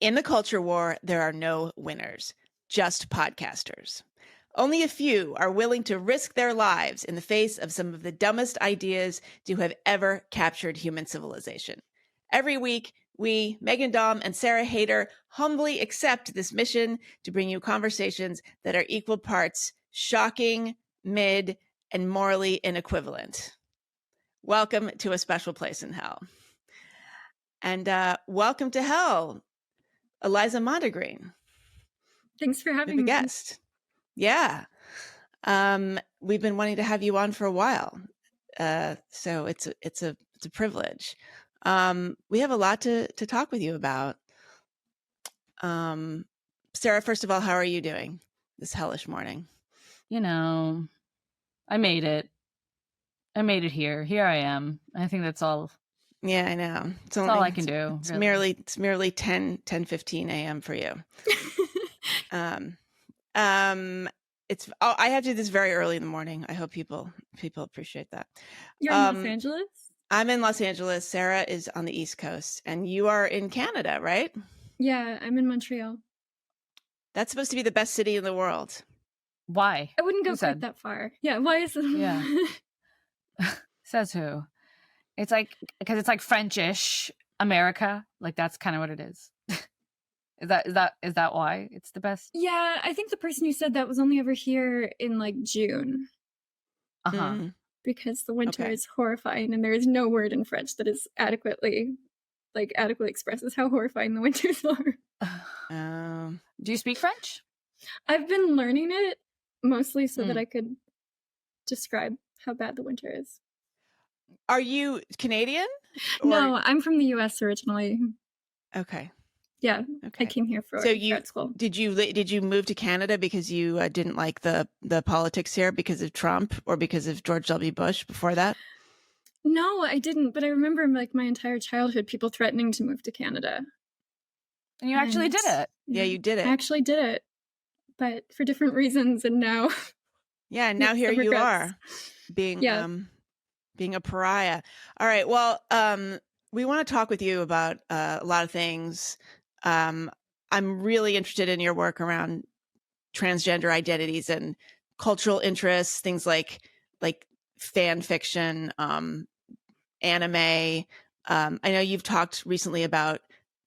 In the culture war, there are no winners, just podcasters. Only a few are willing to risk their lives in the face of some of the dumbest ideas to have ever captured human civilization. Every week, we, Megan Daum and Sarah Hayter, humbly accept this mission to bring you conversations that are equal parts shocking, mid, and morally inequivalent. Welcome to A Special Place in Hell. And welcome to hell, Eliza Mondegreen. Thanks for having me. Guest. Yeah. We've been wanting to have you on for a while. So it's a privilege. We have a lot to talk with you about. Sarah, first of all, how are you doing this hellish morning? You know, I made it. I made it here. Here I am. I think that's all. Yeah, I know. That's all I can do. It's really. merely 10:15 a.m. for you. I have to do this very early in the morning. I hope people appreciate that. You're in Los Angeles? I'm in Los Angeles. Sarah is on the East Coast, and you are in Canada, right? Yeah, I'm in Montreal. That's supposed to be the best city in the world. Why? I wouldn't go quite that far. Yeah, why is it? Yeah. Says who? It's like, because it's like Frenchish America. Like, that's kind of what it is. Is that why it's the best? Yeah, I think the person who said that was only ever here in like June. Because the winter is horrifying, and there is no word in French that is adequately expresses how horrifying the winters are. Do you speak French? I've been learning it mostly so that I could describe how bad the winter is. Are you Canadian? No, I'm from the US originally. Okay. Yeah, okay. I came here for grad school. Did you move to Canada because you didn't like the politics here because of Trump or because of George W. Bush before that? No, I didn't. But I remember like my entire childhood, people threatening to move to Canada. And you actually did it. Yeah, you did it. I actually did it, but for different reasons. And now, yeah, and now here you are, being a pariah. All right. Well, we want to talk with you about a lot of things. I'm really interested in your work around transgender identities and cultural interests, things like fan fiction, anime. I know you've talked recently about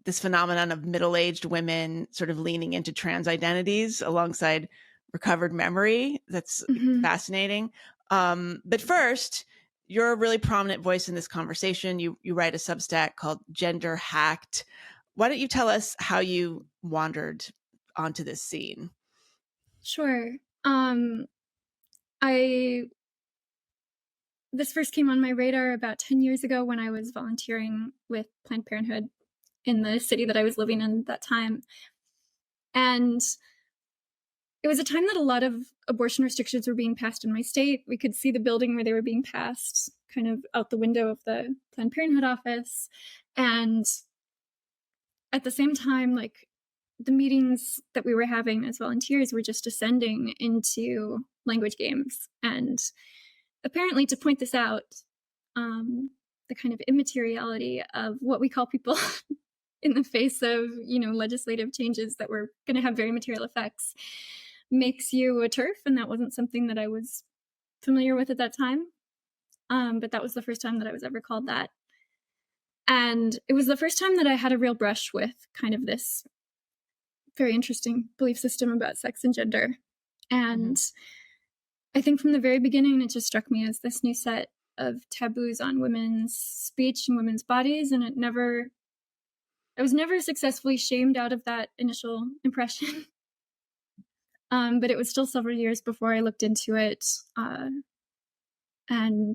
this phenomenon of middle-aged women sort of leaning into trans identities alongside recovered memory. That's fascinating. But first, you're a really prominent voice in this conversation. You write a Substack called Gender Hacked. Why don't you tell us how you wandered onto this scene? Sure. This first came on my radar about 10 years ago when I was volunteering with Planned Parenthood in the city that I was living in at that time. And it was a time that a lot of abortion restrictions were being passed in my state. We could see the building where they were being passed kind of out the window of the Planned Parenthood office. And at the same time, like the meetings that we were having as volunteers were just descending into language games. And apparently to point this out, the kind of immateriality of what we call people in the face of, legislative changes that were going to have very material effects makes you a TERF. And that wasn't something that I was familiar with at that time. But that was the first time that I was ever called that. And it was the first time that I had a real brush with kind of this very interesting belief system about sex and gender. And I think from the very beginning, it just struck me as this new set of taboos on women's speech and women's bodies. And I was never successfully shamed out of that initial impression. But it was still several years before I looked into it. And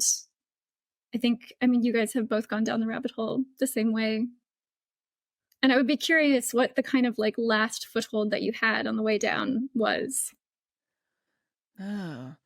I think, you guys have both gone down the rabbit hole the same way. And I would be curious what the kind of like last foothold that you had on the way down was. Oh, well,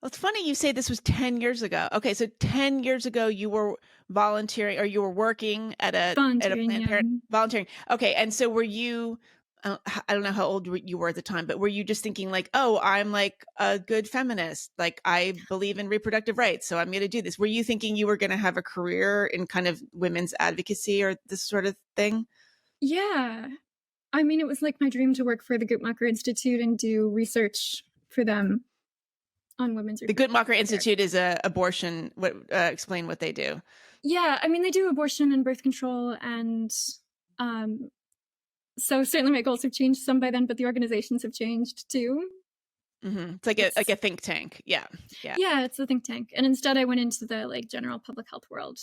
it's funny you say this was 10 years ago. Okay, so 10 years ago you were volunteering or you were working at a Planned Parenthood. Volunteering. Okay, and so were you, I don't know how old you were at the time, but were you just thinking like, oh, I'm like a good feminist, like I believe in reproductive rights, so I'm going to do this? Were you thinking you were going to have a career in kind of women's advocacy or this sort of thing? Yeah. I mean, it was like my dream to work for the Guttmacher Institute and do research for them on women's The Guttmacher Institute is a abortion. Explain what they do. Yeah, I mean, they do abortion and birth control, and so certainly my goals have changed some by then, but the organizations have changed too. Mm-hmm. It's like a think tank. Yeah. It's a think tank, and instead I went into the like general public health world.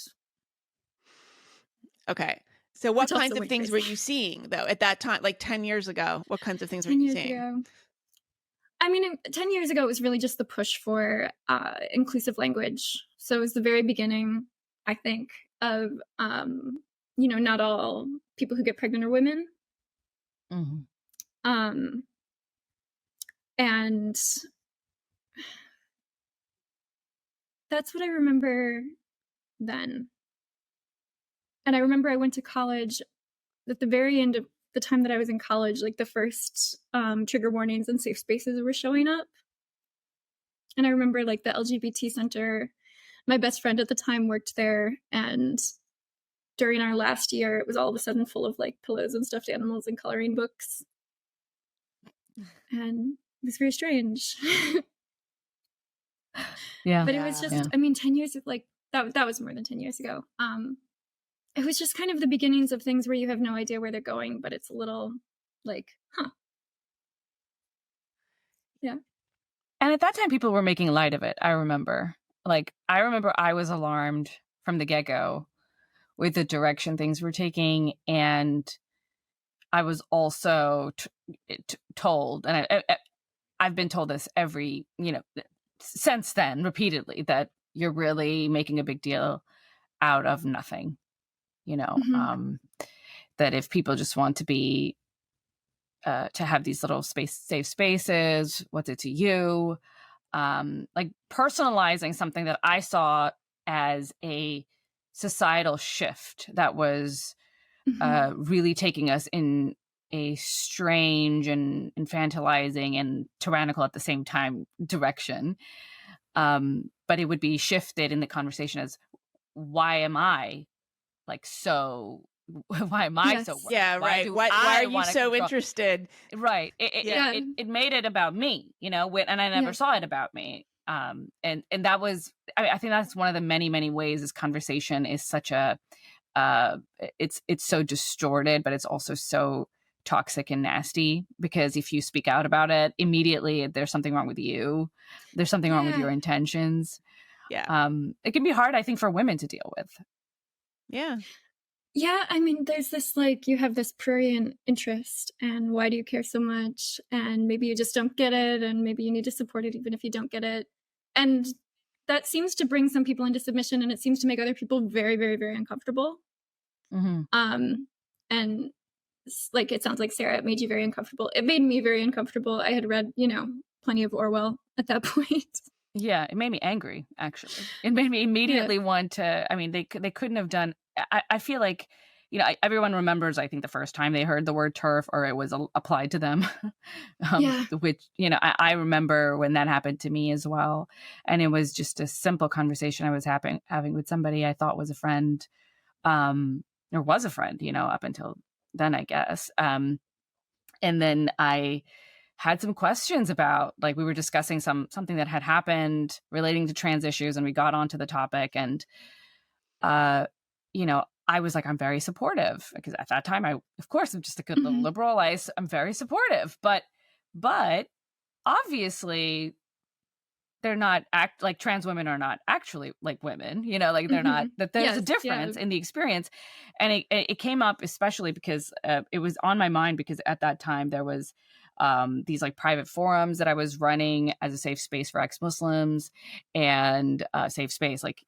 Okay. So what kinds of things were you seeing though at that time, like 10 years ago? What kinds of things were you seeing? Ago. I mean, 10 years ago, it was really just the push for inclusive language. So it was the very beginning, I think, of, not all people who get pregnant are women. Mm-hmm. And that's what I remember then. And I remember I went to college at the very end of the time that I was in college, like the first trigger warnings and safe spaces were showing up. And I remember like the LGBT center, my best friend at the time worked there. And during our last year, it was all of a sudden full of like pillows and stuffed animals and coloring books. And it was very strange. Yeah. But it was just, I mean, 10 years, like that was more than 10 years ago. It was just kind of the beginnings of things where you have no idea where they're going, but it's a little like, yeah. And at that time, people were making light of it. I remember I was alarmed from the get-go with the direction things were taking. And I was also told, and I've been told this since then repeatedly, that you're really making a big deal out of nothing. That if people just want to be, to have these little safe spaces, what's it to you? Like personalizing something that I saw as a societal shift that was really taking us in a strange and infantilizing and tyrannical at the same time direction. But it would be shifted in the conversation as, why am I so worried? Yeah, right. Why are you so interested? Right. It made it about me, and I never saw it about me. And that was, I think that's one of the many, many ways this conversation is such a, it's so distorted, but it's also so toxic and nasty, because if you speak out about it, immediately there's something wrong with you. There's something wrong with your intentions. Yeah. It can be hard, I think, for women to deal with. Yeah. Yeah, I mean, there's this, like, you have this prurient interest, and why do you care so much? And maybe you just don't get it, and maybe you need to support it even if you don't get it. And that seems to bring some people into submission, and it seems to make other people very, very, very uncomfortable. Mm-hmm. And, like, it sounds like, Sarah, it made you very uncomfortable. It made me very uncomfortable. I had read, plenty of Orwell at that point. Yeah, it made me angry, actually. It made me immediately want to, I mean, they couldn't have done, I feel like, everyone remembers, I think, the first time they heard the word TERF or it was applied to them, which, I remember when that happened to me as well. And it was just a simple conversation I was having with somebody I thought was a friend, or was a friend, up until then, I guess. And then I had some questions about, like, we were discussing something that had happened relating to trans issues, and we got onto the topic, and I was like, I'm very supportive, because at that time, of course, I'm just a good little liberal. I'm very supportive, but obviously they're not like trans women are not actually like women, they're not, that there's a difference in the experience. And it came up especially because it was on my mind, because at that time there was these like private forums that I was running as a safe space for ex-Muslims, and safe space. Like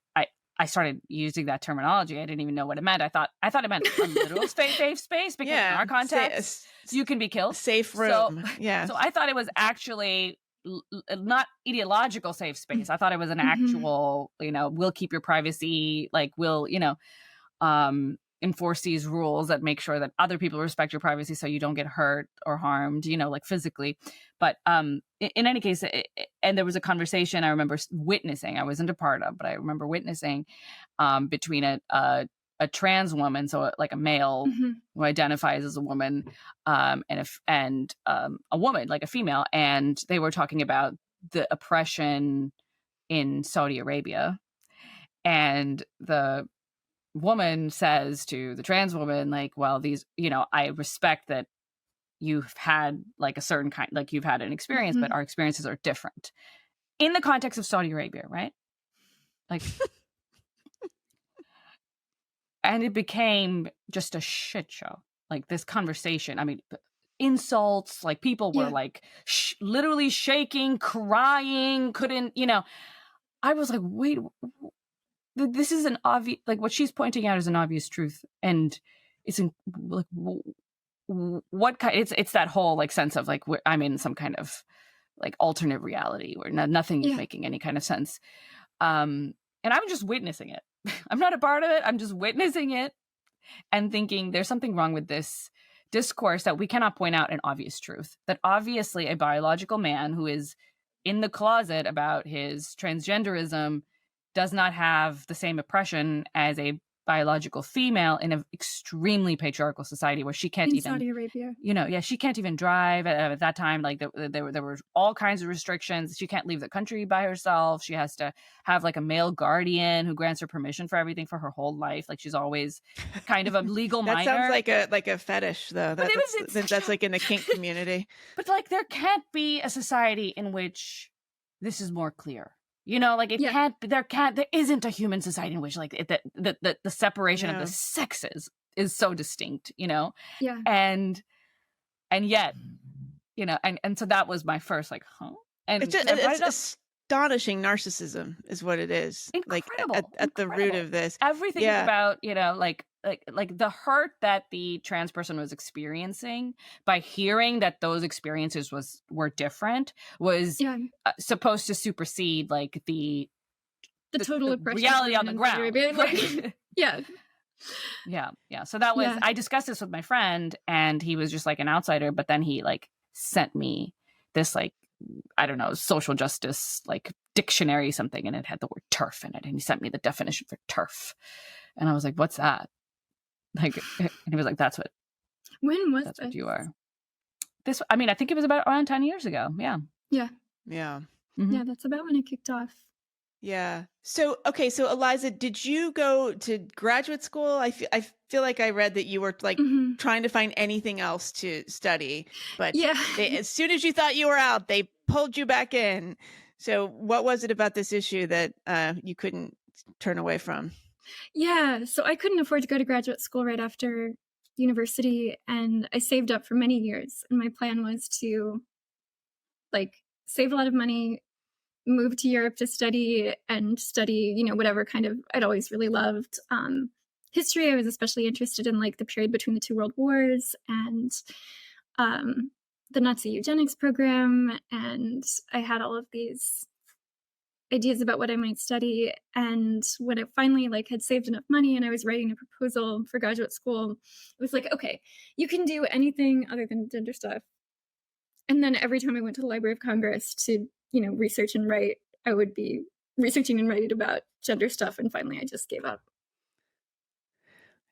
I started using that terminology. I didn't even know what it meant. I thought it meant a literal safe space, because in our context, you can be killed. Safe room. So I thought it was actually not ideological safe space. I thought it was an actual, we'll keep your privacy, like we'll, enforce these rules that make sure that other people respect your privacy so you don't get hurt or harmed, like physically. But in any case, and there was a conversation I remember witnessing, I wasn't a part of, but I remember witnessing between a a trans woman, so like a male who identifies as a woman, and a woman, like a female, and they were talking about the oppression in Saudi Arabia, and the woman says to the trans woman, like, well, these, I respect that you've had like a certain kind, like you've had an experience, but our experiences are different in the context of Saudi Arabia, right? Like, and it became just a shit show. Like this conversation, I mean, insults, like people were like literally shaking, crying, couldn't, I was like, wait, this is an obvious, like what she's pointing out is an obvious truth. And it's like, what kind, it's that whole like sense of like, I'm in some kind of like alternate reality where nothing is making any kind of sense. And I'm just witnessing it. I'm not a part of it. I'm just witnessing it and thinking there's something wrong with this discourse, that we cannot point out an obvious truth, that obviously a biological man who is in the closet about his transgenderism does not have the same oppression as a biological female in an extremely patriarchal society where she can't even, Saudi Arabia, she can't even drive at that time. Like there were all kinds of restrictions. She can't leave the country by herself. She has to have like a male guardian who grants her permission for everything for her whole life. Like she's always kind of a legal that minor. Sounds like a fetish, though. That's like in the kink community. But like there can't be a society in which this is more clear. Like there isn't a human society in which like the separation of the sexes is so distinct, Yeah. And yet, and so that was my first like, huh? And it's astonishing narcissism is what it is. Incredible, like at the root of this. Everything is about, like the hurt that the trans person was experiencing by hearing that those experiences were different was supposed to supersede like the total oppression reality on the ground. Like, yeah. So that was, I discussed this with my friend and he was just like an outsider, but then he like sent me this like, I don't know, social justice like dictionary something, and it had the word TERF in it, and he sent me the definition for TERF, and I was like, what's that? Like, and he was like, when was that's what you are. This, I mean, I think it was about around 10 years ago. Yeah. Yeah, that's about when it kicked off. Yeah. So, okay. So Eliza, did you go to graduate school? I feel like I read that you were like trying to find anything else to study, but as soon as you thought you were out, they pulled you back in. So what was it about this issue that you couldn't turn away from? Yeah. So I couldn't afford to go to graduate school right after university, and I saved up for many years. And my plan was to like save a lot of money, move to Europe to study, whatever kind of, I'd always really loved history. I was especially interested in like the period between the two world wars and the Nazi eugenics program. And I had all of these ideas about what I might study. And when I finally like had saved enough money and I was writing a proposal for graduate school, it was like, okay, you can do anything other than gender stuff. And then every time I went to the Library of Congress to, research and write, I would be researching and writing about gender stuff. And finally, I just gave up.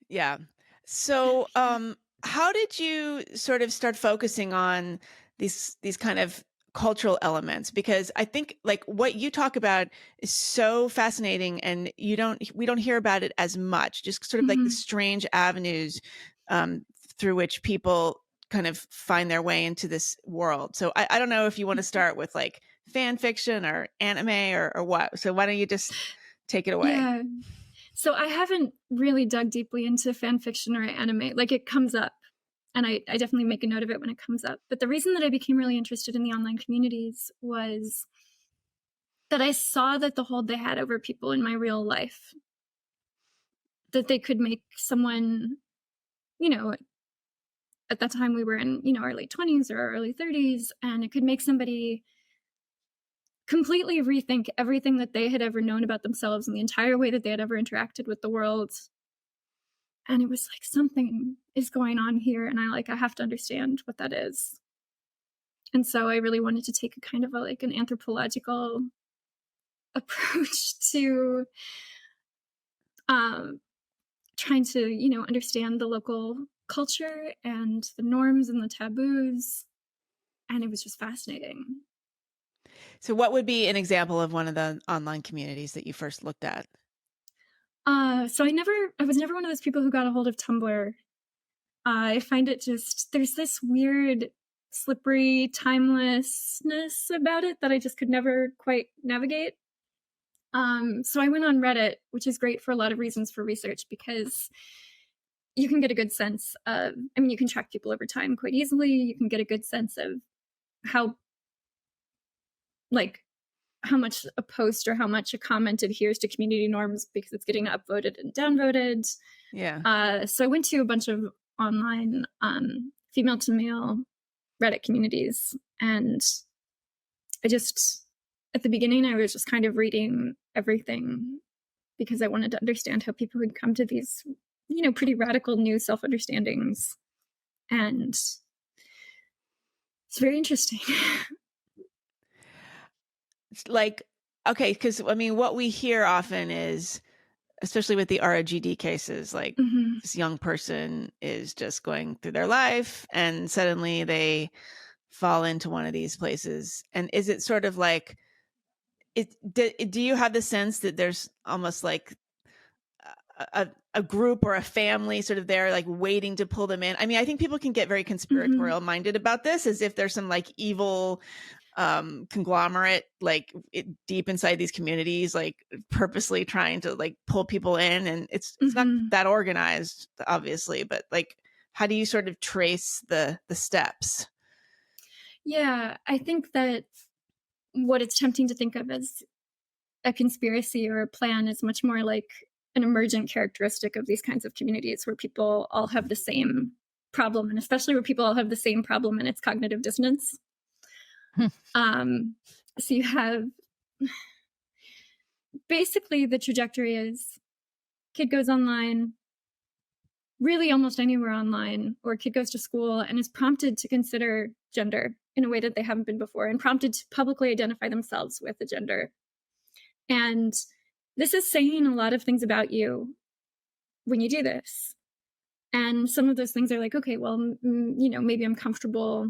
Yeah. So how did you sort of start focusing on these kind of cultural elements? Because I think like what you talk about is so fascinating, and we don't hear about it as much, just sort of like the strange avenues through which people kind of find their way into this world. So I don't know if you want to start with like fan fiction or anime or what. So why don't you just take it away? Yeah. So I haven't really dug deeply into fan fiction or anime. Like it comes up, and I definitely make a note of it when it comes up. But the reason that I became really interested in the online communities was that I saw that the hold they had over people in my real life, that they could make someone, at that time we were in, our late 20s or early 30s, and it could make somebody completely rethink everything that they had ever known about themselves and the entire way that they had ever interacted with the world. And it was like, something is going on here, and I have to understand what that is. And so I really wanted to take a kind of an anthropological approach to trying to, understand the local culture and the norms and the taboos. And it was just fascinating. So what would be an example of one of the online communities that you first looked at? So I was never one of those people who got a hold of Tumblr. I find it there's this weird, slippery timelessness about it that I just could never quite navigate. So I went on Reddit, which is great for a lot of reasons for research, because you can get a good sense of, you can track people over time quite easily. You can get a good sense of how much a post or how much a comment adheres to community norms because it's getting upvoted and downvoted. Yeah. So I went to a bunch of online female to male Reddit communities, and at the beginning, I was just kind of reading everything because I wanted to understand how people would come to these, pretty radical new self-understandings. And it's very interesting. It's like, okay, because what we hear often is, especially with the ROGD cases, like this young person is just going through their life and suddenly they fall into one of these places. And is it sort of like, do you have the sense that there's almost like a group or a family sort of there, like waiting to pull them in? I think people can get very conspiratorial minded about this, as if there's some like evil conglomerate deep inside these communities, like purposely trying to like pull people in, and it's not that organized, obviously, but like, how do you sort of trace the steps? Yeah, I think that what it's tempting to think of as a conspiracy or a plan is much more like an emergent characteristic of these kinds of communities, where people all have the same problem, and especially where people all have the same problem, and it's cognitive dissonance. So you have basically the trajectory is kid goes online, really almost anywhere online, or kid goes to school and is prompted to consider gender in a way that they haven't been before, and prompted to publicly identify themselves with a gender. And this is saying a lot of things about you when you do this. And some of those things are like, okay, well, maybe I'm comfortable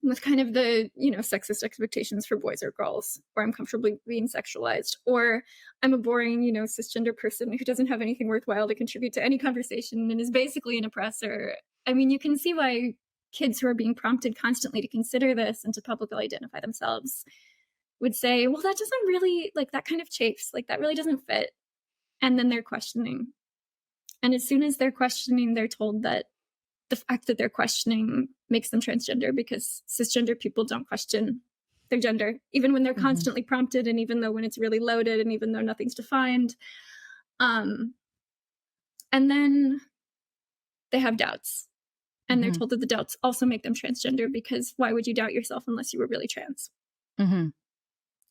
with kind of the, sexist expectations for boys or girls, or I'm comfortable being sexualized, or I'm a boring, cisgender person who doesn't have anything worthwhile to contribute to any conversation and is basically an oppressor. You can see why kids who are being prompted constantly to consider this and to publicly identify themselves would say, well, that doesn't really, like, that kind of chafes, like, that really doesn't fit. And then they're questioning. And as soon as they're questioning, they're told that the fact that they're questioning makes them transgender, because cisgender people don't question their gender, even when they're constantly prompted, and even though when it's really loaded, and even though nothing's defined. And then they have doubts, and they're told that the doubts also make them transgender, because why would you doubt yourself unless you were really trans?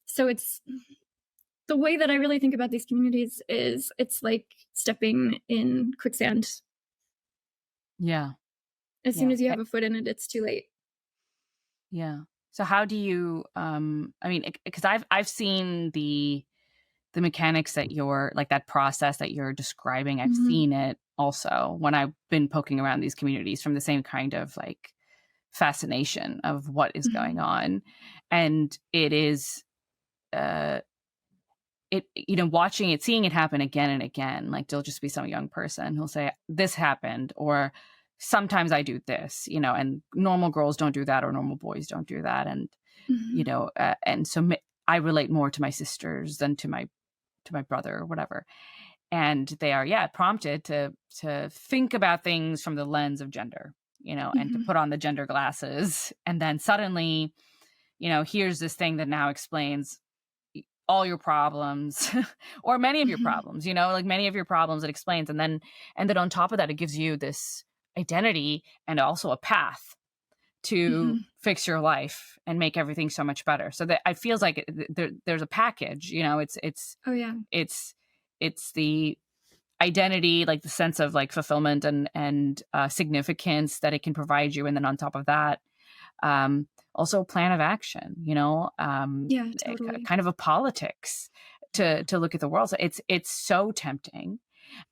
So it's the way that I really think about these communities is it's like stepping in quicksand. Yeah. As soon as you have a foot in it, it's too late. Yeah. So how do you, because I've seen the mechanics that you're, like, that process that you're describing. I've seen it also when I've been poking around these communities, from the same kind of like fascination of what is going on. And it is, watching it, seeing it happen again and again. Like, there'll just be some young person who'll say, this happened, or sometimes I do this, and normal girls don't do that, or normal boys don't do that. And, and so I relate more to my sisters than to my brother or whatever. And they are, prompted to think about things from the lens of gender, and to put on the gender glasses. And then suddenly, here's this thing that now explains all your problems or many of your problems, like many of your problems it explains. And then on top of that, it gives you this identity and also a path to fix your life and make everything so much better. So that it feels like there's a package, it's the identity, like the sense of like fulfillment and significance that it can provide you. And then on top of that, also a plan of action, totally. kind of a politics to look at the world. So it's so tempting.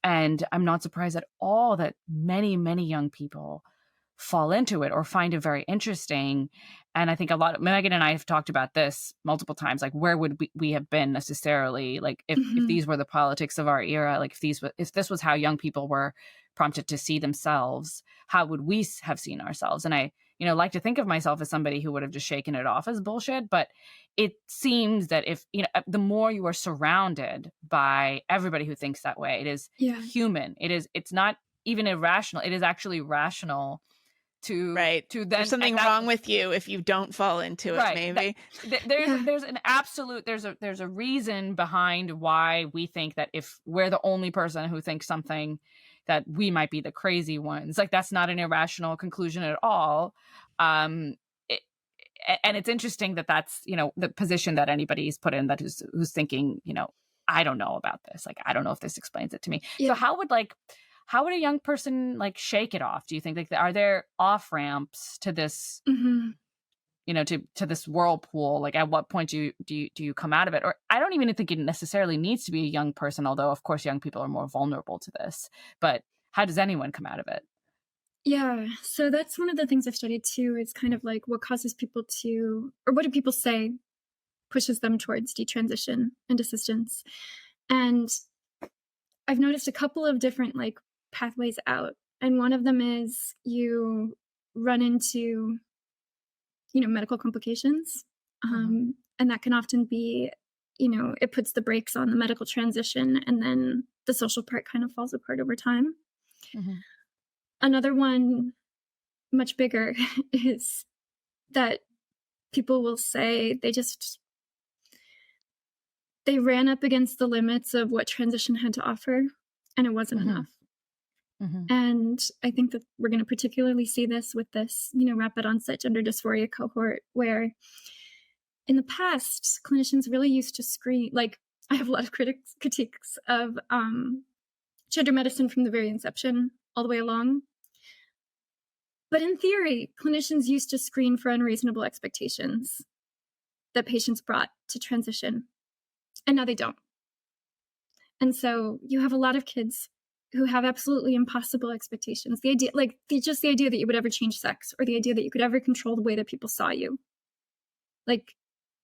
And I'm not surprised at all that many, many young people fall into it or find it very interesting. And I think Megan and I have talked about this multiple times, like where would we have been necessarily, like if these were the politics of our era, like if this was how young people were prompted to see themselves, how would we have seen ourselves? And I, like to think of myself as somebody who would have just shaken it off as bullshit. But it seems that if, the more you are surrounded by everybody who thinks that way, it is human. It's not even irrational. It is actually rational to then there's something wrong with you if you don't fall into it, maybe. There's an absolute, there's a reason behind why we think that if we're the only person who thinks something, that we might be the crazy ones. Like, that's not an irrational conclusion at all. And it's interesting that that's, the position that anybody's put in, that who's thinking, I don't know about this. Like, I don't know if this explains it to me. So how would a young person like shake it off? Do you think, like, are there off ramps to this, to this whirlpool? Like, at what point do you come out of it? Or I don't even think it necessarily needs to be a young person, although of course young people are more vulnerable to this. But how does anyone come out of it? Yeah, so that's one of the things I've studied too, is kind of like what causes people to, or what do people say pushes them towards detransition and desistance. And I've noticed a couple of different like pathways out. And one of them is you run into, medical complications. And that can often be, it puts the brakes on the medical transition, and then the social part kind of falls apart over time. Another one, much bigger, is that people will say they ran up against the limits of what transition had to offer, and it wasn't enough. And I think that we're going to particularly see this with this, rapid onset gender dysphoria cohort, where in the past, clinicians really used to screen, like, I have a lot of critiques of gender medicine from the very inception all the way along. But in theory, clinicians used to screen for unreasonable expectations that patients brought to transition, and now they don't. And so you have a lot of kids who have absolutely impossible expectations. The idea, just the idea that you would ever change sex, or the idea that you could ever control the way that people saw you. Like,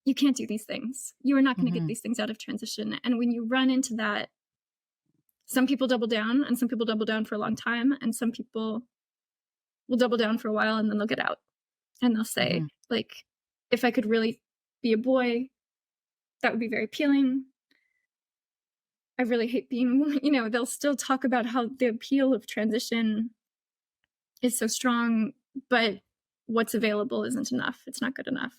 you can't do these things. You are not going to get these things out of transition. And when you run into that, some people double down, and some people double down for a long time, and some people will double down for a while, and then they'll get out. And they'll say, like, if I could really be a boy, that would be very appealing. I really hate being, they'll still talk about how the appeal of transition is so strong, but what's available isn't enough. It's not good enough.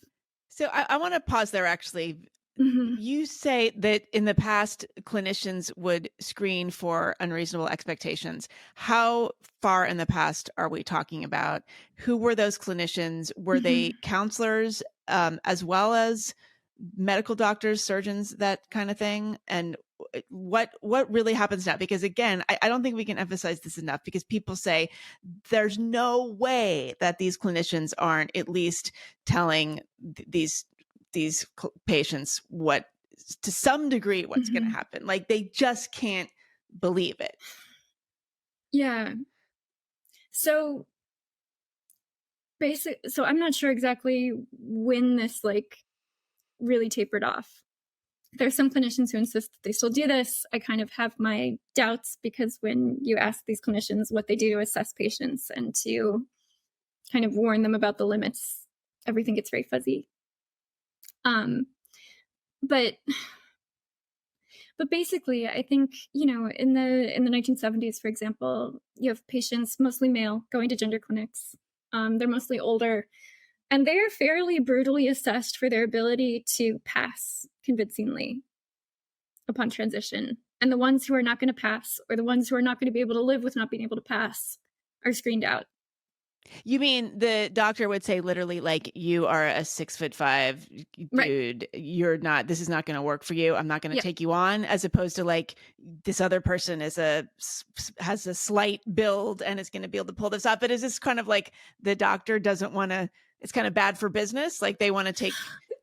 So I want to pause there, actually. You say that in the past, clinicians would screen for unreasonable expectations. How far in the past are we talking about? Who were those clinicians? Were they counselors as well as medical doctors, surgeons, that kind of thing? And what really happens now? Because again, I don't think we can emphasize this enough, because people say there's no way that these clinicians aren't at least telling these patients what, to some degree, what's going to happen. Like, they just can't believe it. Yeah. So I'm not sure exactly when this really tapered off. There's some clinicians who insist that they still do this. I kind of have my doubts, because when you ask these clinicians what they do to assess patients and to kind of warn them about the limits, everything gets very fuzzy. But basically, I think, in the 1970s, for example, you have patients, mostly male, going to gender clinics. They're mostly older, and they're fairly brutally assessed for their ability to pass convincingly upon transition. And the ones who are not going to pass, or the ones who are not going to be able to live with not being able to pass, are screened out. You mean the doctor would say literally, like, you are a 6'5" dude, right. You're not, this is not going to work for you. I'm not going to take you on, as opposed to like, this other person has a slight build and is going to be able to pull this off. But is this kind of like the doctor doesn't want to, it's kind of bad for business? Like, they want to take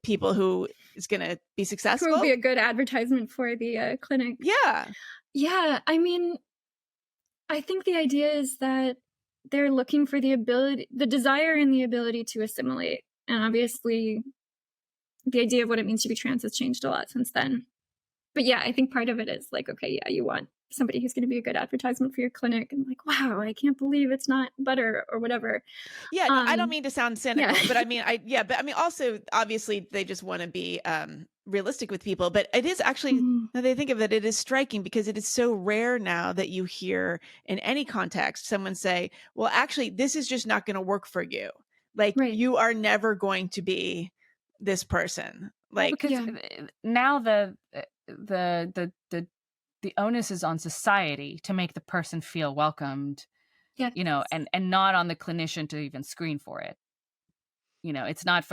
people who is going to be successful. Who will be a good advertisement for the clinic. Yeah. Yeah. I mean, I think the idea is that they're looking for the desire and the ability to assimilate. And obviously, the idea of what it means to be trans has changed a lot since then. But yeah, I think part of it is like, okay, yeah, you want somebody who's going to be a good advertisement for your clinic, and like, wow, I can't believe it's not butter or whatever. Yeah, no, I don't mean to sound cynical, but I mean, also, obviously, they just want to be realistic with people. But it is actually, now they think of it, it is striking because it is so rare now that you hear in any context someone say, well, actually, this is just not going to work for you. Like, you are never going to be this person. Like, because now the onus is on society to make the person feel welcomed, you know, and not on the clinician to even screen for it. You know, it's not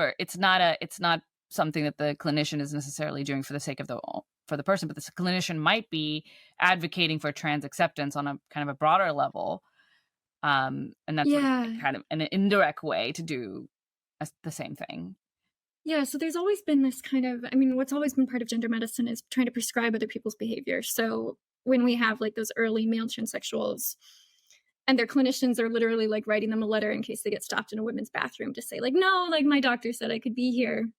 something that the clinician is necessarily doing for the sake of for the person, but the clinician might be advocating for trans acceptance on a kind of a broader level. And that's kind of an indirect way to do the same thing. Yeah, so there's always been this kind of, I mean, what's always been part of gender medicine is trying to prescribe other people's behavior. So when we have like those early male transsexuals and their clinicians are literally like writing them a letter in case they get stopped in a women's bathroom to say like, no, like my doctor said I could be here.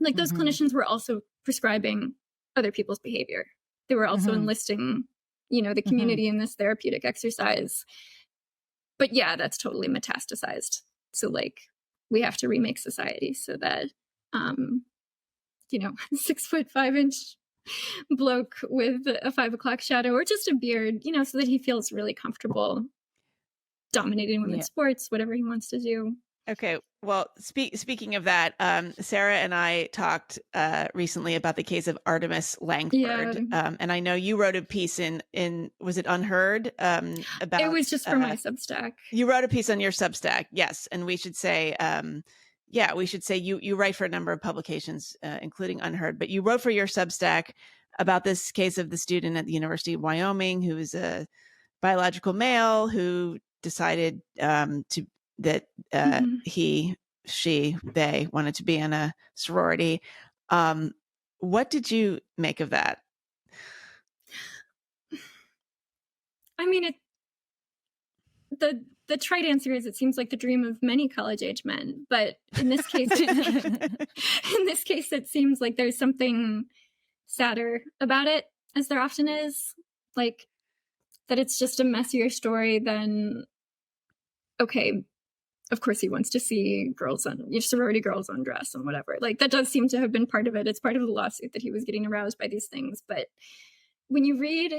Like those clinicians were also prescribing other people's behavior. They were also enlisting, you know, the community in this therapeutic exercise. But yeah, that's totally metastasized. So like we have to remake society so that, you know, 6'5" bloke with a 5 o'clock shadow or just a beard, you know, so that he feels really comfortable dominating women's sports, whatever he wants to do. Okay. Well, speaking of that, Sarah and I talked recently about the case of Artemis Langford. And I know you wrote a piece in was it Unheard? About it was just for my Substack. You wrote a piece on your Substack, yes. And we should say, you write for a number of publications, including Unheard, but you wrote for your Substack about this case of the student at the University of Wyoming who is a biological male who decided they wanted to be in a sorority. What did you make of that? I mean, the trite answer is it seems like the dream of many college-age men, but in this case, it seems like there's something sadder about it, as there often is, like that it's just a messier story than, okay, of course he wants to see sorority girls undress and whatever. Like that does seem to have been part of it. It's part of the lawsuit that he was getting aroused by these things. But when you read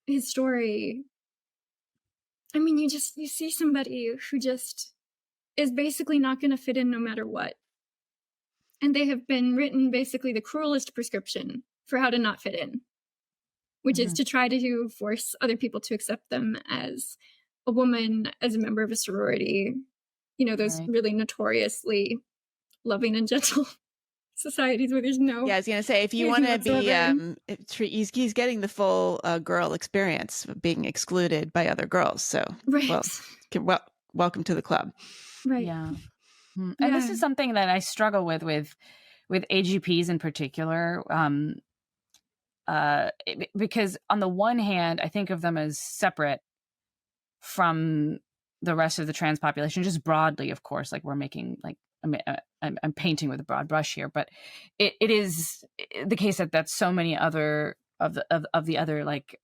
his story, I mean, you see somebody who just is basically not going to fit in no matter what. And they have been written basically the cruelest prescription for how to not fit in, which is to try to force other people to accept them as a woman, as a member of a sorority, you know, those really notoriously loving and gentle societies where there's no. Yeah, I was going to say, if you want to be, he's getting the full girl experience of being excluded by other girls. So, welcome to the club. Right. Yeah. And this is something that I struggle with AGPs in particular. Because on the one hand, I think of them as separate from the rest of the trans population, just broadly, of course, like we're making like, I'm painting with a broad brush here, but it is the case that so many other of the other like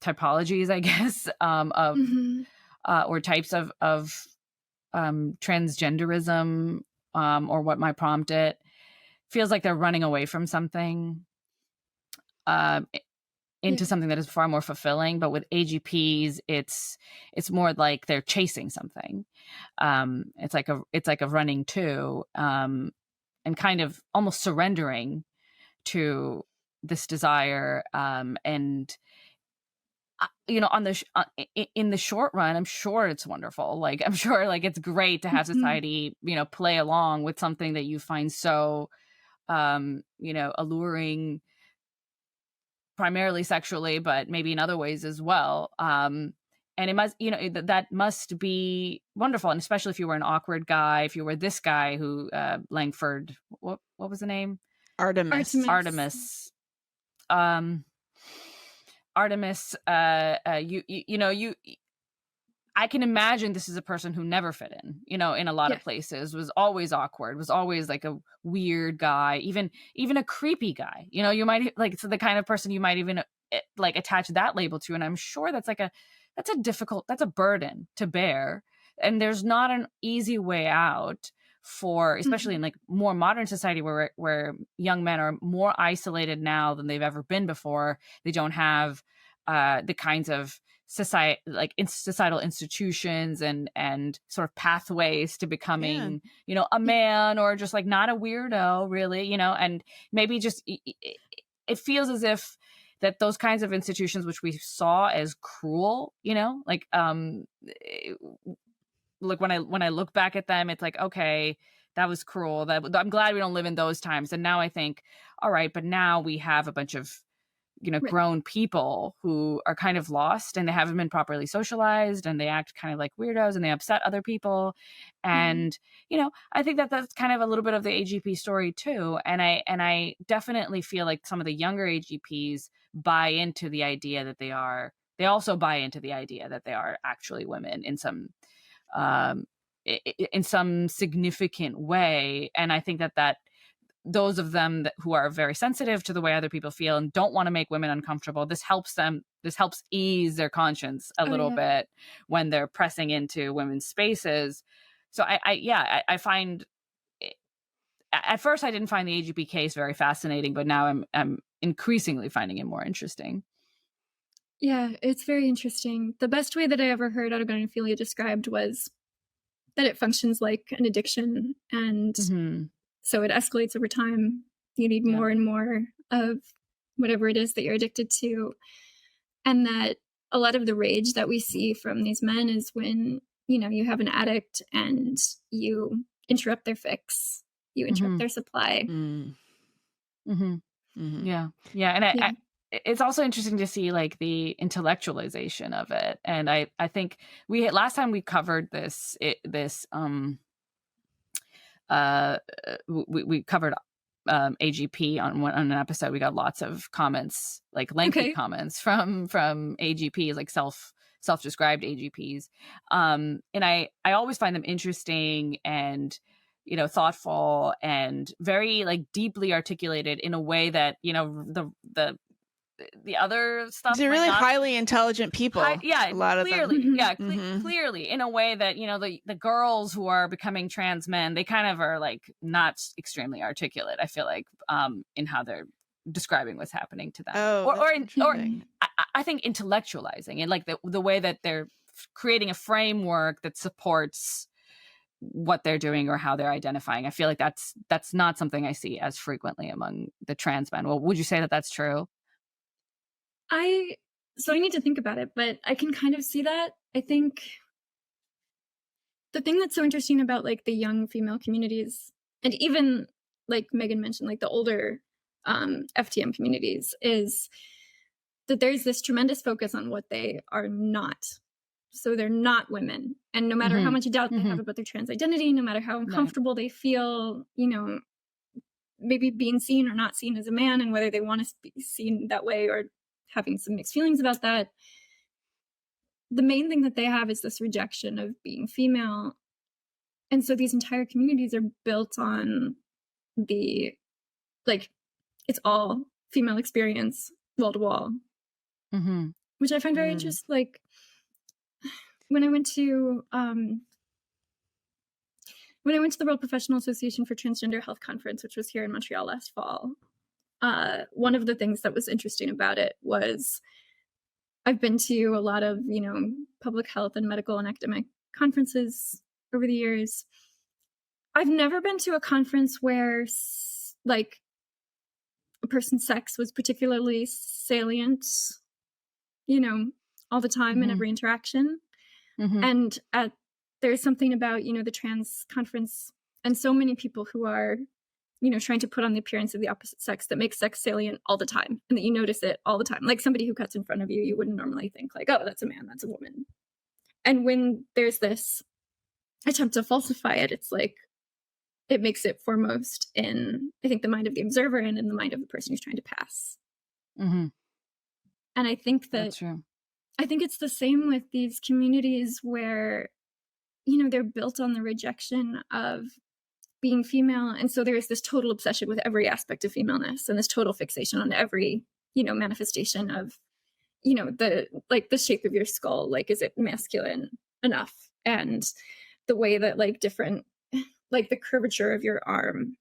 typologies, I guess, or types of transgenderism, or what might prompt it, feels like they're running away from something into something that is far more fulfilling. But with AGPs, it's more like they're chasing something. It's like a running to, and kind of almost surrendering to this desire. And you know, in the short run, I'm sure it's wonderful. Like I'm sure, like it's great to have society, you know, play along with something that you find so, you know, alluring. Primarily sexually, but maybe in other ways as well. And it must, you know, that must be wonderful. And especially if you were an awkward guy, if you were this guy who, Langford, what was the name? Artemis. I can imagine this is a person who never fit in, in a lot of places, was always awkward, was always like a weird guy, even a creepy guy, you might like, so the kind of person you might even like attach that label to. And I'm sure that's a burden to bear. And there's not an easy way out for, especially in like more modern society where young men are more isolated now than they've ever been before. They don't have the kinds of societal institutions and sort of pathways to becoming, a man, or just like not a weirdo really, and maybe just it feels as if that those kinds of institutions, which we saw as cruel, like look, when I look back at them, it's like, okay, that was cruel. I'm glad we don't live in those times. And now I think, all right, but now we have a bunch of, grown people who are kind of lost, and they haven't been properly socialized, and they act kind of like weirdos, and they upset other people. And, I think that that's kind of a little bit of the AGP story too. And I definitely feel like some of the younger AGPs buy into the idea that they also buy into the idea that they are actually women in some significant way. And I think that those of them who are very sensitive to the way other people feel and don't want to make women uncomfortable, this helps ease their conscience a little bit when they're pressing into women's spaces. So I find, at first I didn't find the AGP case very fascinating, but now I'm increasingly finding it more interesting. Yeah, it's very interesting. The best way that I ever heard autogynephilia described was that it functions like an addiction, and so it escalates over time. You need more and more of whatever it is that you're addicted to. And that a lot of the rage that we see from these men is when, you have an addict and you interrupt their fix, you interrupt their supply. Yeah. And it's also interesting to see like the intellectualization of it. And I think last time we covered we covered AGP on an episode. We got lots of comments, like lengthy comments from AGPs, like self-described AGPs. And I always find them interesting and, thoughtful and very like deeply articulated in a way that, the other stuff. They're really highly intelligent people. A lot clearly, of them. Yeah, clearly, in a way that, the girls who are becoming trans men, they kind of are like not extremely articulate, I feel like, in how they're describing what's happening to them. I think intellectualizing and like the way that they're creating a framework that supports what they're doing or how they're identifying. I feel like that's not something I see as frequently among the trans men. Well, would you say that that's true? I need to think about it, but I can kind of see that. I think the thing that's so interesting about like the young female communities, and even like Megan mentioned, like the older FTM communities, is that there's this tremendous focus on what they are not. So they're not women. And no matter how much doubt they have about their trans identity, no matter how uncomfortable they feel, maybe being seen or not seen as a man, and whether they want to be seen that way or having some mixed feelings about that, the main thing that they have is this rejection of being female. And so these entire communities are built on the, like, it's all female experience, wall to wall, which I find very interesting. Like, when I went to the World Professional Association for Transgender Health Conference, which was here in Montreal last fall, one of the things that was interesting about it was I've been to a lot of, public health and medical and academic conferences over the years. I've never been to a conference where like a person's sex was particularly salient, all the time in every interaction. And there's something about, the trans conference and so many people who are, trying to put on the appearance of the opposite sex that makes sex salient all the time, and that you notice it all the time. Like somebody who cuts in front of you, you wouldn't normally think like, oh, that's a man, that's a woman. And when there's this attempt to falsify it, it's like, it makes it foremost in, I think, the mind of the observer and in the mind of the person who's trying to pass. Mm-hmm. And I think That's true. I think it's the same with these communities where, they're built on the rejection of being female. And so there is this total obsession with every aspect of femaleness and this total fixation on every, manifestation of, the shape of your skull. Like, is it masculine enough? And the way that different, the curvature of your arm,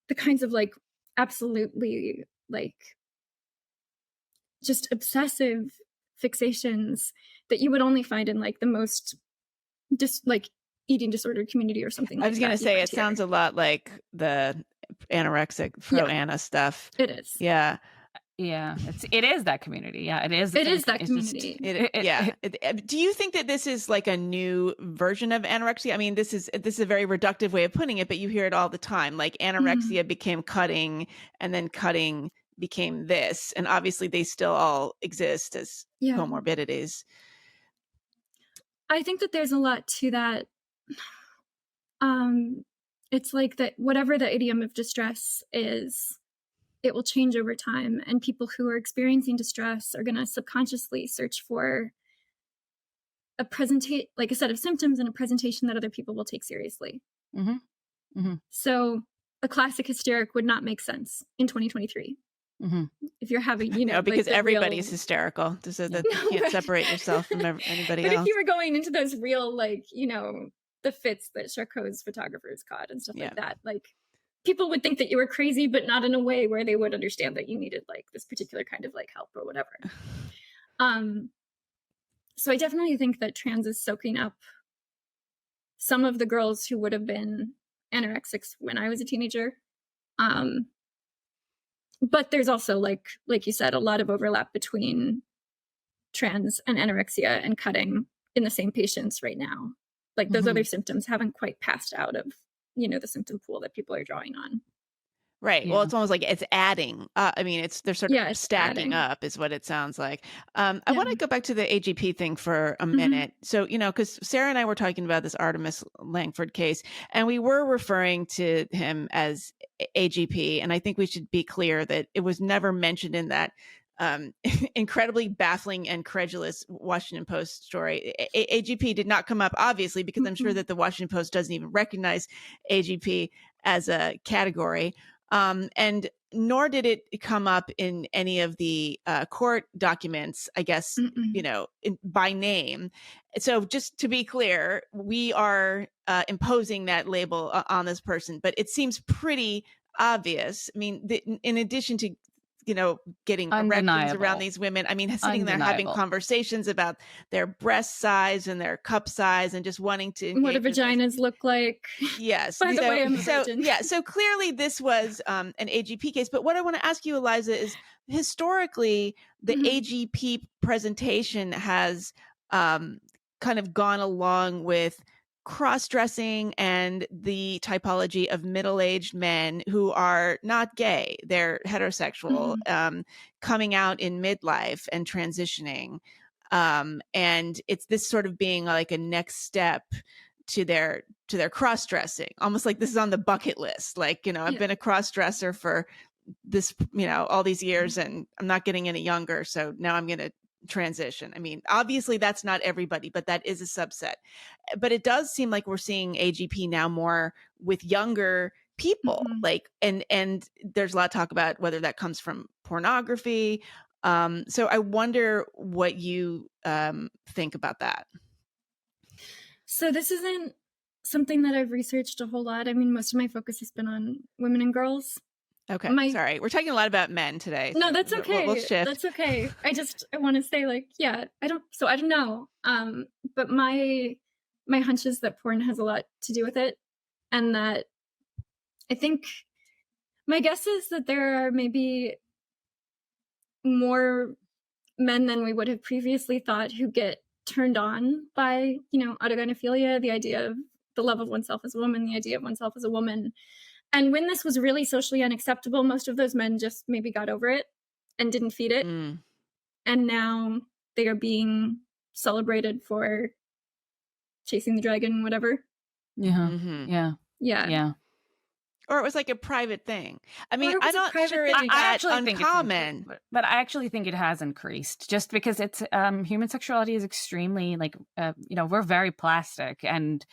the kinds of absolutely just obsessive fixations that you would only find in the most eating disorder community or something. I was going to say, it sounds a lot like the anorexic pro-Anna stuff. It is. Yeah. Yeah, it is that community. Yeah, it is. It is that community. Do you think that this is like a new version of anorexia? I mean, this is a very reductive way of putting it, but you hear it all the time. Like anorexia became cutting, and then cutting became this, and obviously they still all exist as comorbidities. I think that there's a lot to that. It's like that whatever the idiom of distress is, it will change over time, and people who are experiencing distress are going to subconsciously search for a set of symptoms and a presentation that other people will take seriously. Mm-hmm. Mm-hmm. So a classic hysteric would not make sense in 2023. Mm-hmm. If you're having, because everybody's hysterical, so that you can't separate yourself from anybody else. But if you were going into those real, the fits that Charcot's photographers caught and stuff like that, people would think that you were crazy, but not in a way where they would understand that you needed this particular kind of help or whatever. So I definitely think that trans is soaking up some of the girls who would have been anorexics when I was a teenager. But there's also, like you said, a lot of overlap between trans and anorexia and cutting in the same patients right now. Those other symptoms haven't quite passed out of, the symptom pool that people are drawing on. Right. Yeah. Well, it's almost like it's adding. I mean, they're sort of stacking up is what it sounds like. I want to go back to the AGP thing for a minute. So, because Sarah and I were talking about this Artemis Langford case, and we were referring to him as AGP. And I think we should be clear that it was never mentioned in that incredibly baffling and credulous Washington Post story. AGP did not come up, obviously, because I'm sure that the Washington Post doesn't even recognize AGP as a category. And nor did it come up in any of the court documents, I guess, by name. So just to be clear, we are imposing that label on this person, but it seems pretty obvious. I mean, in addition to getting erections around these women. I mean, sitting there having conversations about their breast size and their cup size and just wanting to what do vaginas look like. Yes. By the way, I'm a virgin. So clearly this was an AGP case. But what I want to ask you, Eliza, is historically the AGP presentation has kind of gone along with cross-dressing and the typology of middle-aged men who are not gay. They're heterosexual, coming out in midlife and transitioning. And it's this sort of being like a next step to their cross-dressing, almost like this is on the bucket list. I've been a cross-dresser for this, all these years, and I'm not getting any younger. So now I'm going to transition. I mean, obviously that's not everybody, but that is a subset. But it does seem like we're seeing AGP now more with younger people, and there's a lot of talk about whether that comes from pornography. So I wonder what you think about that. So this isn't something that I've researched a whole lot. I mean, most of my focus has been on women and girls. Okay. Sorry. We're talking a lot about men today. No, that's okay. We'll shift. That's okay. I want to say I don't know. But my hunch is that porn has a lot to do with it. And that I think my guess is that there are maybe more men than we would have previously thought who get turned on by, autogynephilia, the idea of the love of oneself as a woman, the idea of oneself as a woman. And when this was really socially unacceptable, most of those men just maybe got over it and didn't feed it. And now they are being celebrated for chasing the dragon, whatever. Yeah. Yeah. Yeah. Or it was like a private thing. I mean, Or it was I'm a not private sure thing. it's I that actually think uncommon. but I actually think it has increased just because it's human sexuality is extremely like we're very plastic, and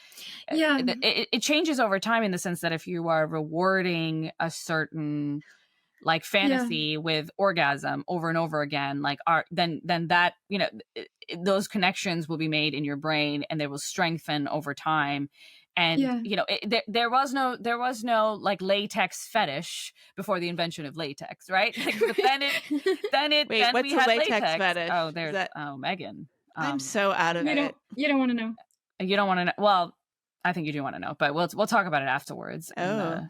Yeah. it changes over time in the sense that if you are rewarding a certain like fantasy with orgasm over and over again, like then that those connections will be made in your brain and they will strengthen over time. And there was no like latex fetish before the invention of latex, right? Like, but then what's we a had latex fetish? Oh, there's Megan. I'm so out of it. You don't want to know. You don't want to know. Well, I think you do want to know, but we'll talk about it afterwards. Oh,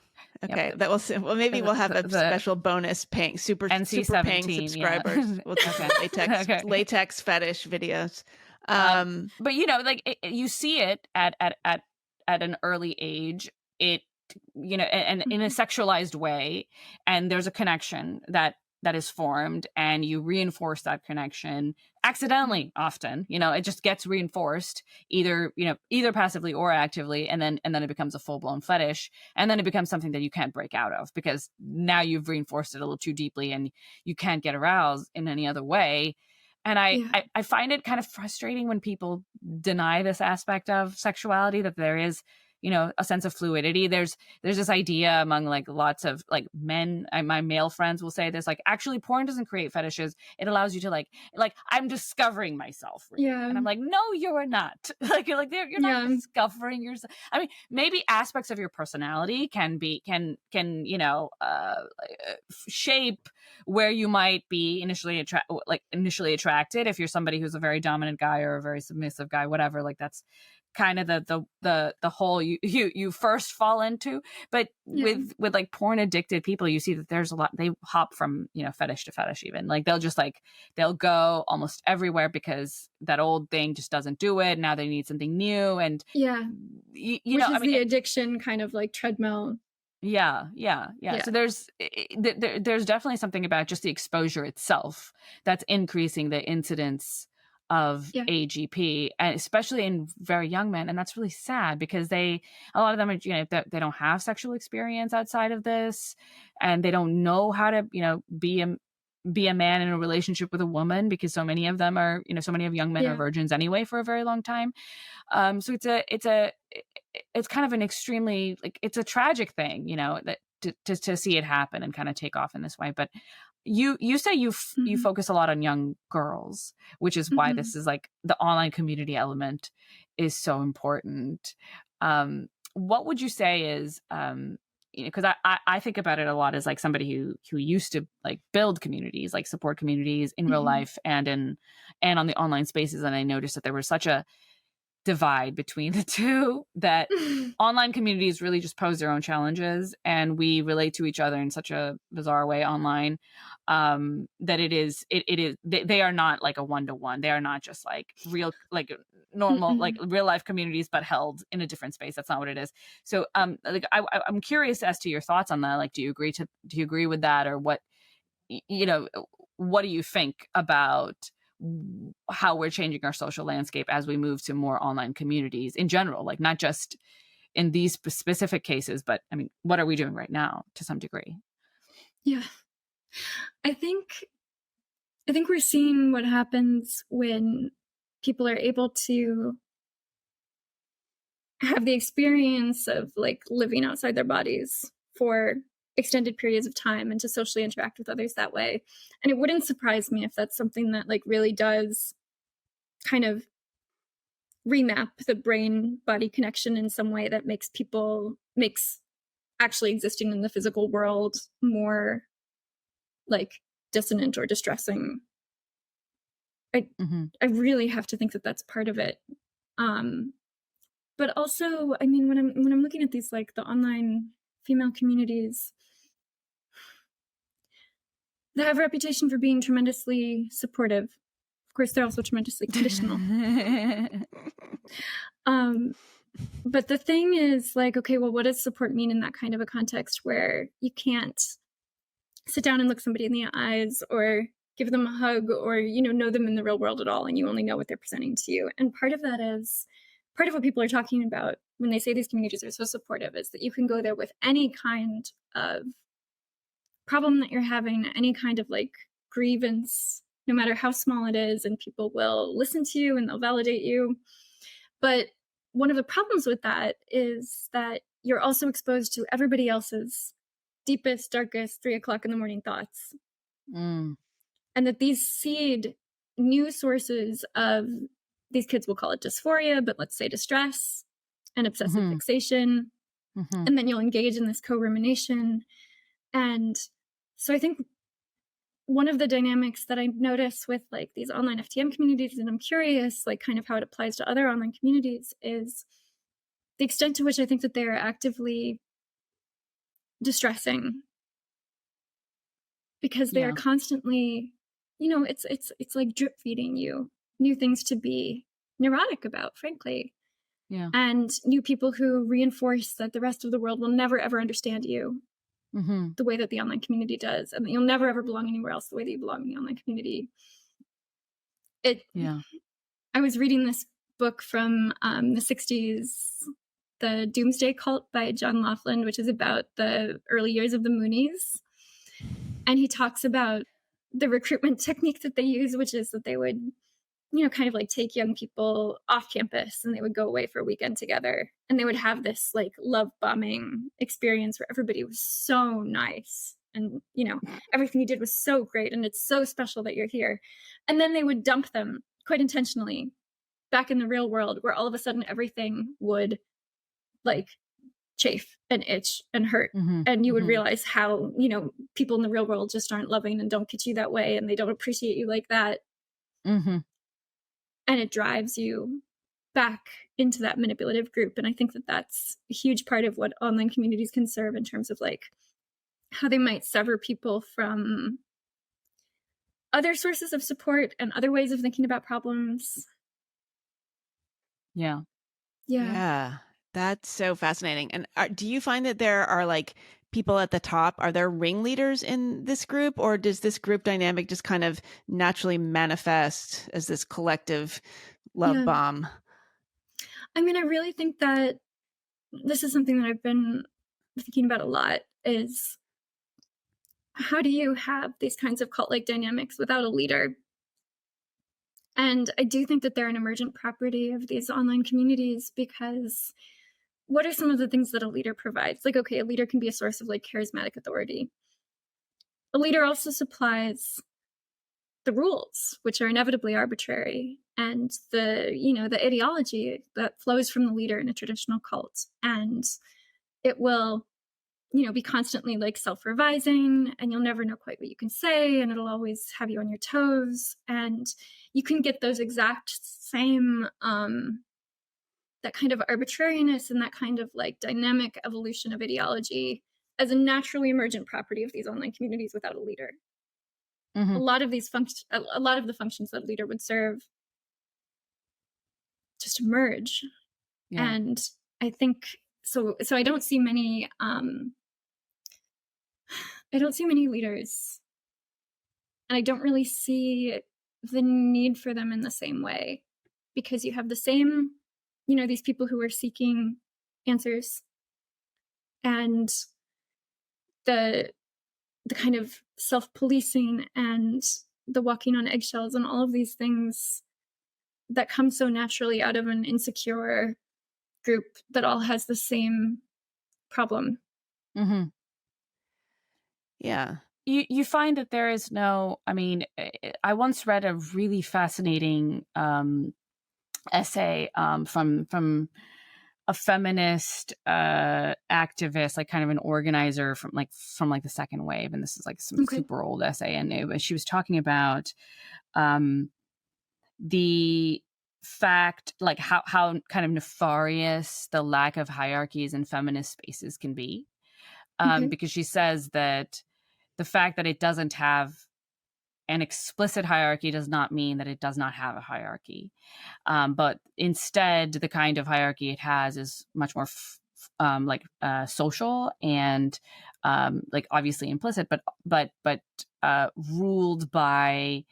okay. That will. Well, maybe we'll have a special bonus paying super paying subscribers. Yeah. We'll talk about latex fetish videos. But you see it at an early age. It and in a sexualized way, and there's a connection that is formed, and you reinforce that connection accidentally. Often, it just gets reinforced either passively or actively, and then it becomes a full-blown fetish, and then it becomes something that you can't break out of because now you've reinforced it a little too deeply and you can't get aroused in any other way. And I find it kind of frustrating when people deny this aspect of sexuality, that there is a sense of fluidity. There's this idea among like lots of like men, my male friends will say this, like, actually porn doesn't create fetishes. It allows you to like I'm discovering myself. Really. Yeah. And I'm like, no, you're not. Like you're not discovering yourself. I mean, maybe aspects of your personality can shape where you might be initially attracted. If you're somebody who's a very dominant guy or a very submissive guy, whatever, like that's kind of the hole you first fall into. But with like porn addicted people, you see that there's a lot, they hop from fetish to fetish. Even like they'll go almost everywhere because that old thing just doesn't do it. Now they need something new. And the addiction kind of like treadmill. Yeah. So there's definitely something about just the exposure itself that's increasing the incidence of AGP, and especially in very young men. And that's really sad because a lot of them are, they don't have sexual experience outside of this, and they don't know how to, be a man in a relationship with a woman, because so many of them are, so many of young men are virgins anyway for a very long time. So it's kind of an extremely, like, it's a tragic thing, that to see it happen and kind of take off in this way. But you say you focus a lot on young girls, which is why this is like the online community element is so important. What would you say is, because I think about it a lot as like somebody who used to like build communities, like support communities in real life and on the online spaces. And I noticed that there was such a divide between the two, that online communities really just pose their own challenges, and we relate to each other in such a bizarre way online, that it is they are not like a one-to-one. They are not just like real, like normal, like real life communities, but held in a different space. That's not what it is. So I'm curious as to your thoughts on that. Like, do you agree with that, or what do you think about how we're changing our social landscape as we move to more online communities in general, like not just in these specific cases, but I mean, what are we doing right now to some degree? Yeah. I think we're seeing what happens when people are able to have the experience of like living outside their bodies for extended periods of time and to socially interact with others that way. And it wouldn't surprise me if that's something that like really does kind of remap the brain body connection in some way that makes actually existing in the physical world more like dissonant or distressing. I really have to think that that's part of it. But also, I mean, when I'm looking at these, like the online female communities, they have a reputation for being tremendously supportive. Of course, they're also tremendously conditional. But the thing is, like, okay, well, what does support mean in that kind of a context where you can't sit down and look somebody in the eyes or give them a hug or, know them in the real world at all, and you only know what they're presenting to you? And part of that is part of what people are talking about when they say these communities are so supportive is that you can go there with any kind of problem that you're having, any kind of like grievance, no matter how small it is, and people will listen to you and they'll validate you. But one of the problems with that is that you're also exposed to everybody else's deepest, darkest 3 o'clock in the morning thoughts. And that these seed new sources of, these kids will call it dysphoria, but let's say distress and obsessive fixation. And then you'll engage in this co-rumination. And so I think one of the dynamics that I notice with like these online FTM communities, and I'm curious like kind of how it applies to other online communities, is the extent to which I think that they are actively distressing, because they are constantly, you know, it's like drip feeding you new things to be neurotic about, frankly. Yeah. And new people who reinforce that the rest of the world will never ever understand you the way that the online community does, and that you'll never ever belong anywhere else the way that you belong in the online community. I was reading this book from the 60s, The Doomsday Cult by John Laughlin, which is about the early years of the Moonies. And he talks about the recruitment technique that they use, which is that they would, you know, kind of like take young people off campus and they would go away for a weekend together. And they would have this like love bombing experience where everybody was so nice. And, you know, everything you did was so great. And it's so special that you're here. And then they would dump them quite intentionally back in the real world, where all of a sudden everything would like chafe and itch and hurt. And you would realize how, you know, people in the real world just aren't loving and don't get you that way. And they don't appreciate you like that. And it drives you back into that manipulative group. And I think that that's a huge part of what online communities can serve in terms of like how they might sever people from other sources of support and other ways of thinking about problems. Yeah. That's so fascinating. And do you find that there are like people at the top? Are there ringleaders in this group, or does this group dynamic just kind of naturally manifest as this collective love bomb? I mean, I really think that this is something that I've been thinking about a lot, is how do you have these kinds of cult-like dynamics without a leader? And I do think that they're an emergent property of these online communities, because what are some of the things that a leader provides? Like, okay, a leader can be a source of like charismatic authority. A leader also supplies the rules, which are inevitably arbitrary, and the, you know, the ideology that flows from the leader in a traditional cult. And it will, you know, be constantly like self-revising, and you'll never know quite what you can say, and it'll always have you on your toes. And you can get those exact same that kind of arbitrariness and that kind of like dynamic evolution of ideology as a naturally emergent property of these online communities without a leader. A lot of these a lot of the functions that a leader would serve just emerge. And I think so I don't see many leaders, and I don't really see the need for them in the same way, because you have the same, you know, these people who are seeking answers, and the kind of self-policing and the walking on eggshells and all of these things that come so naturally out of an insecure group that all has the same problem. Yeah. You find that there is no, I mean, I once read a really fascinating essay from a feminist activist, like kind of an organizer from the second wave, and this is like some super old essay, and she was talking about the fact, like how kind of nefarious the lack of hierarchies in feminist spaces can be, because she says that the fact that it doesn't have an explicit hierarchy does not mean that it does not have a hierarchy. But instead, the kind of hierarchy it has is much more social and like obviously implicit, but ruled by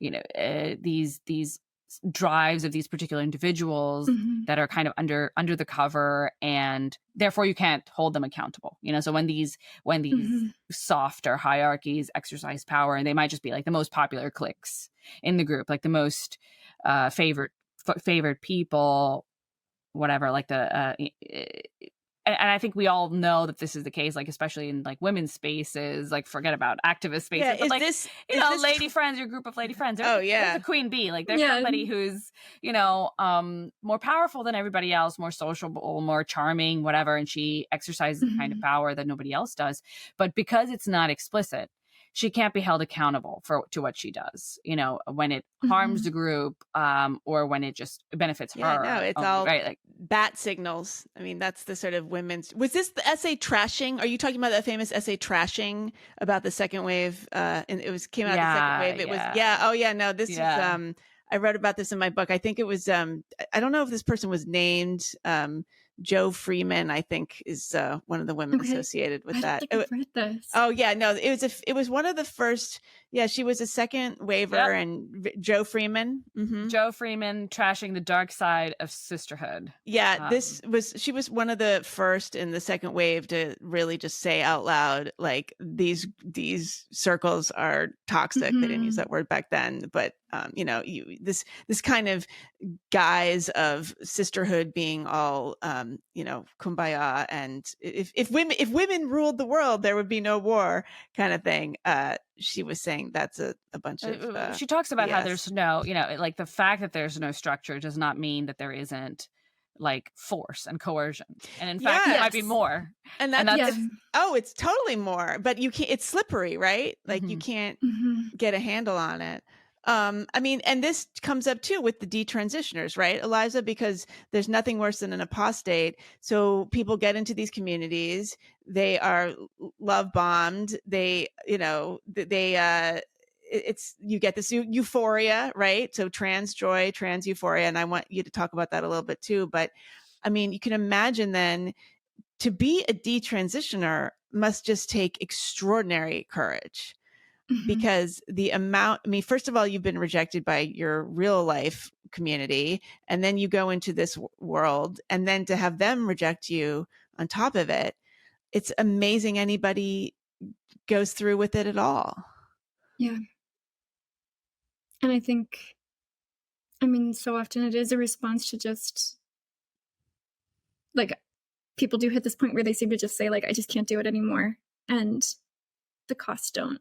these drives of these particular individuals that are kind of under the cover, and therefore you can't hold them accountable. So when these softer hierarchies exercise power, and they might just be like the most popular cliques in the group, like the most favored people, whatever, like and I think we all know that this is the case, like especially in like women's spaces, like forget about activist spaces, but like lady friends, your group of lady friends. There's a queen bee, like there's somebody who's more powerful than everybody else, more sociable, more charming, whatever, and she exercises the kind of power that nobody else does. But because it's not explicit, she can't be held accountable to what she does, when it harms the group, or when it just benefits her. No, it's all right, like bat signals. I mean, that's the sort of women's. Was this the essay trashing? Are you talking about that famous essay trashing about the second wave? And it came out the second wave. It was Oh yeah. No, this is. I wrote about this in my book. I think it was. I don't know if this person was named. Joe Freeman, I think, is one of the women associated with that. I've read this. Oh yeah, no, it was one of the first. Yeah, she was a second waver, and Joe Freeman. Joe Freeman trashing the dark side of sisterhood. Yeah, she was one of the first in the second wave to really just say out loud, like these circles are toxic. They didn't use that word back then, but this kind of guise of sisterhood being all kumbaya, and if women ruled the world, there would be no war, kind of thing. She was saying that's a bunch of she talks about how there's no, like the fact that there's no structure does not mean that there isn't like force and coercion, and in fact it might be more, and that's it's totally more, but you can't, it's slippery, right? Like you can't get a handle on it. I mean, and this comes up too with the detransitioners, right, Eliza? Because there's nothing worse than an apostate. So people get into these communities, they are love bombed. You get this euphoria, right? So trans joy, trans euphoria. And I want you to talk about that a little bit too. But I mean, you can imagine then to be a detransitioner must just take extraordinary courage. Because first of all, you've been rejected by your real life community, and then you go into this world, and then to have them reject you on top of it, it's amazing anybody goes through with it at all. Yeah. And I think, so often it is a response to just, like, people do hit this point where they seem to just say, like, I just can't do it anymore. And the costs don't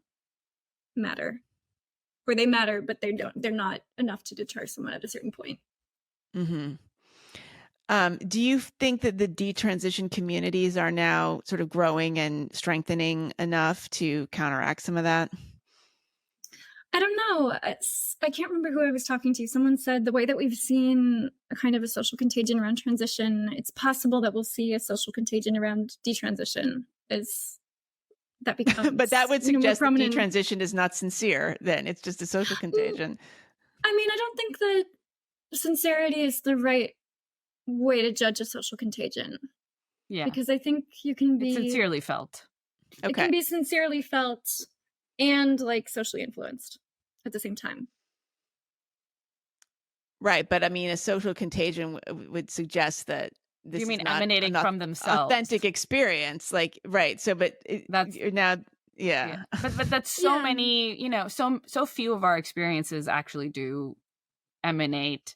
matter, or they matter, but they're not enough to deter someone at a certain point. Do you think that the detransition communities are now sort of growing and strengthening enough to counteract some of that? I don't know. I can't remember who I was talking to. Someone said the way that we've seen a kind of a social contagion around transition, it's possible that we'll see a social contagion around detransition that becomes, but that would suggest that detransition is not sincere. Then it's just a social contagion. I don't think that sincerity is the right way to judge a social contagion. Yeah, because I think you can be sincerely felt. It can be sincerely felt and like socially influenced at the same time. Right, but I mean, a social contagion would suggest that. This you mean is not emanating from themselves? Authentic experience, like right. So, but that's now, yeah. But that's so many, so few of our experiences actually do emanate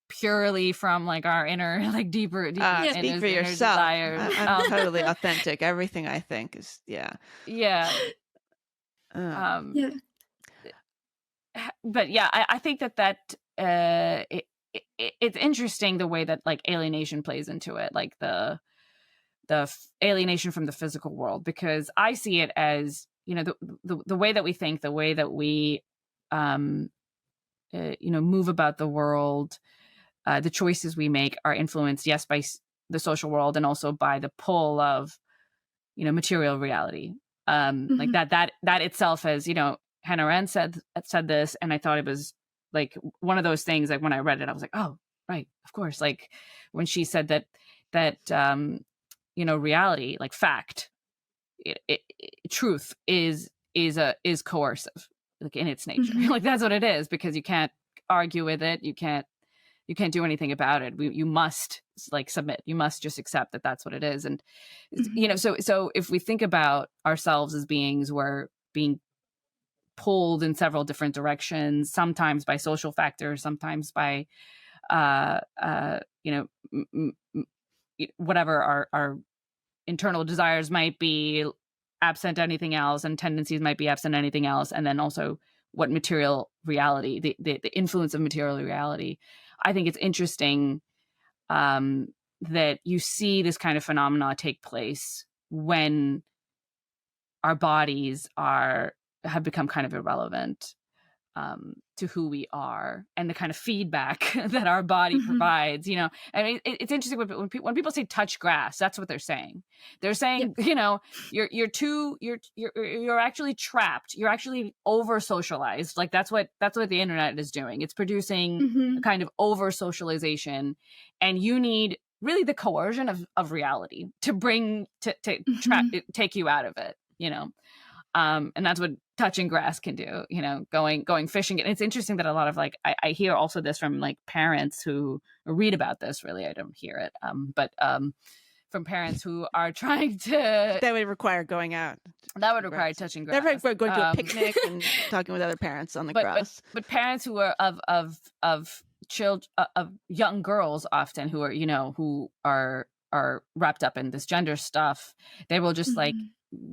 purely from like our inner, like deeper speak for yourself. I'm totally authentic. Everything I think is, But I think that it's interesting the way that like alienation plays into it, like the alienation from the physical world, because I see it as, the way that we think, the way that we, move about the world, the choices we make are influenced, yes, by the social world and also by the pull of, material reality. Like that itself, as, Hannah Arendt said this, and I thought it was like one of those things, like when I read it, I was like, oh, right, of course. Like when she said that reality, like fact, truth is coercive, like in its nature. Like that's what it is, because you can't argue with it. You can't do anything about it. You must like submit. You must just accept that that's what it is. And you know, so if we think about ourselves as beings, we're being pulled in several different directions, sometimes by social factors, sometimes by you know, whatever our internal desires might be absent anything else, and tendencies might be absent anything else, and then also what material reality, the influence of material reality. I think it's interesting that you see this kind of phenomena take place when our bodies have become kind of irrelevant to who we are, and the kind of feedback that our body provides. You know, I mean, it's interesting when people say touch grass, that's what they're saying. They're saying, you know, you're actually trapped. You're actually over socialized. Like that's what the internet is doing. It's producing a kind of over socialization, and you need really the coercion of reality to take you out of it. You know. And that's what touching grass can do, you know, going fishing. And it's interesting that a lot of like, I hear also this from like parents who read about this. Really, I don't hear it. But from parents who are trying to. That would require going out. That would require touching grass. That would require going to a picnic and talking with other parents on the grass. But parents who are of children, of young girls often who are, you know, who are wrapped up in this gender stuff, they will just like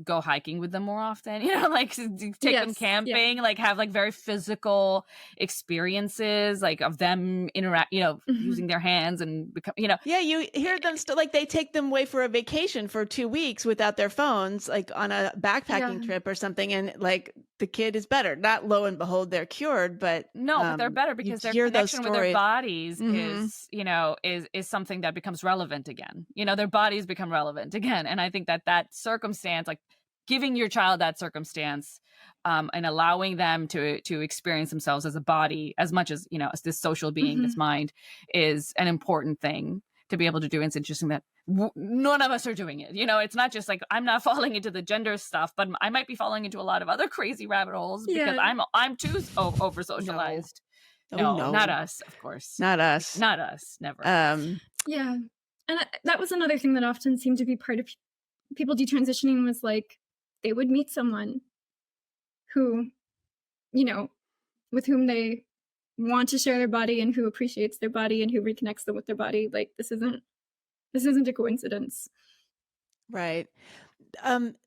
go hiking with them more often, you know, like take them camping, like have like very physical experiences, like of them interact, you know, using their hands and become, you know. Yeah, you hear them still, like they take them away for a vacation for 2 weeks without their phones, like on a backpacking trip or something, and like the kid is better. Not lo and behold, they're cured, but but they're better because their connection with their bodies is, you know, is something that becomes relevant again. You know, their bodies become relevant again, and I think that circumstance, like giving your child that circumstance and allowing them to experience themselves as a body as much as, you know, as this social being, this mind, is an important thing to be able to do. And it's interesting that none of us are doing it. You know, it's not just like I'm not falling into the gender stuff, but I might be falling into a lot of other crazy rabbit holes because I'm too over socialized. No, not us, of course. Not us. Not us. Never. Yeah. And that was another thing that often seemed to be part of people detransitioning, was like they would meet someone who, you know, with whom they want to share their body and who appreciates their body and who reconnects them with their body. Like this isn't a coincidence. Right.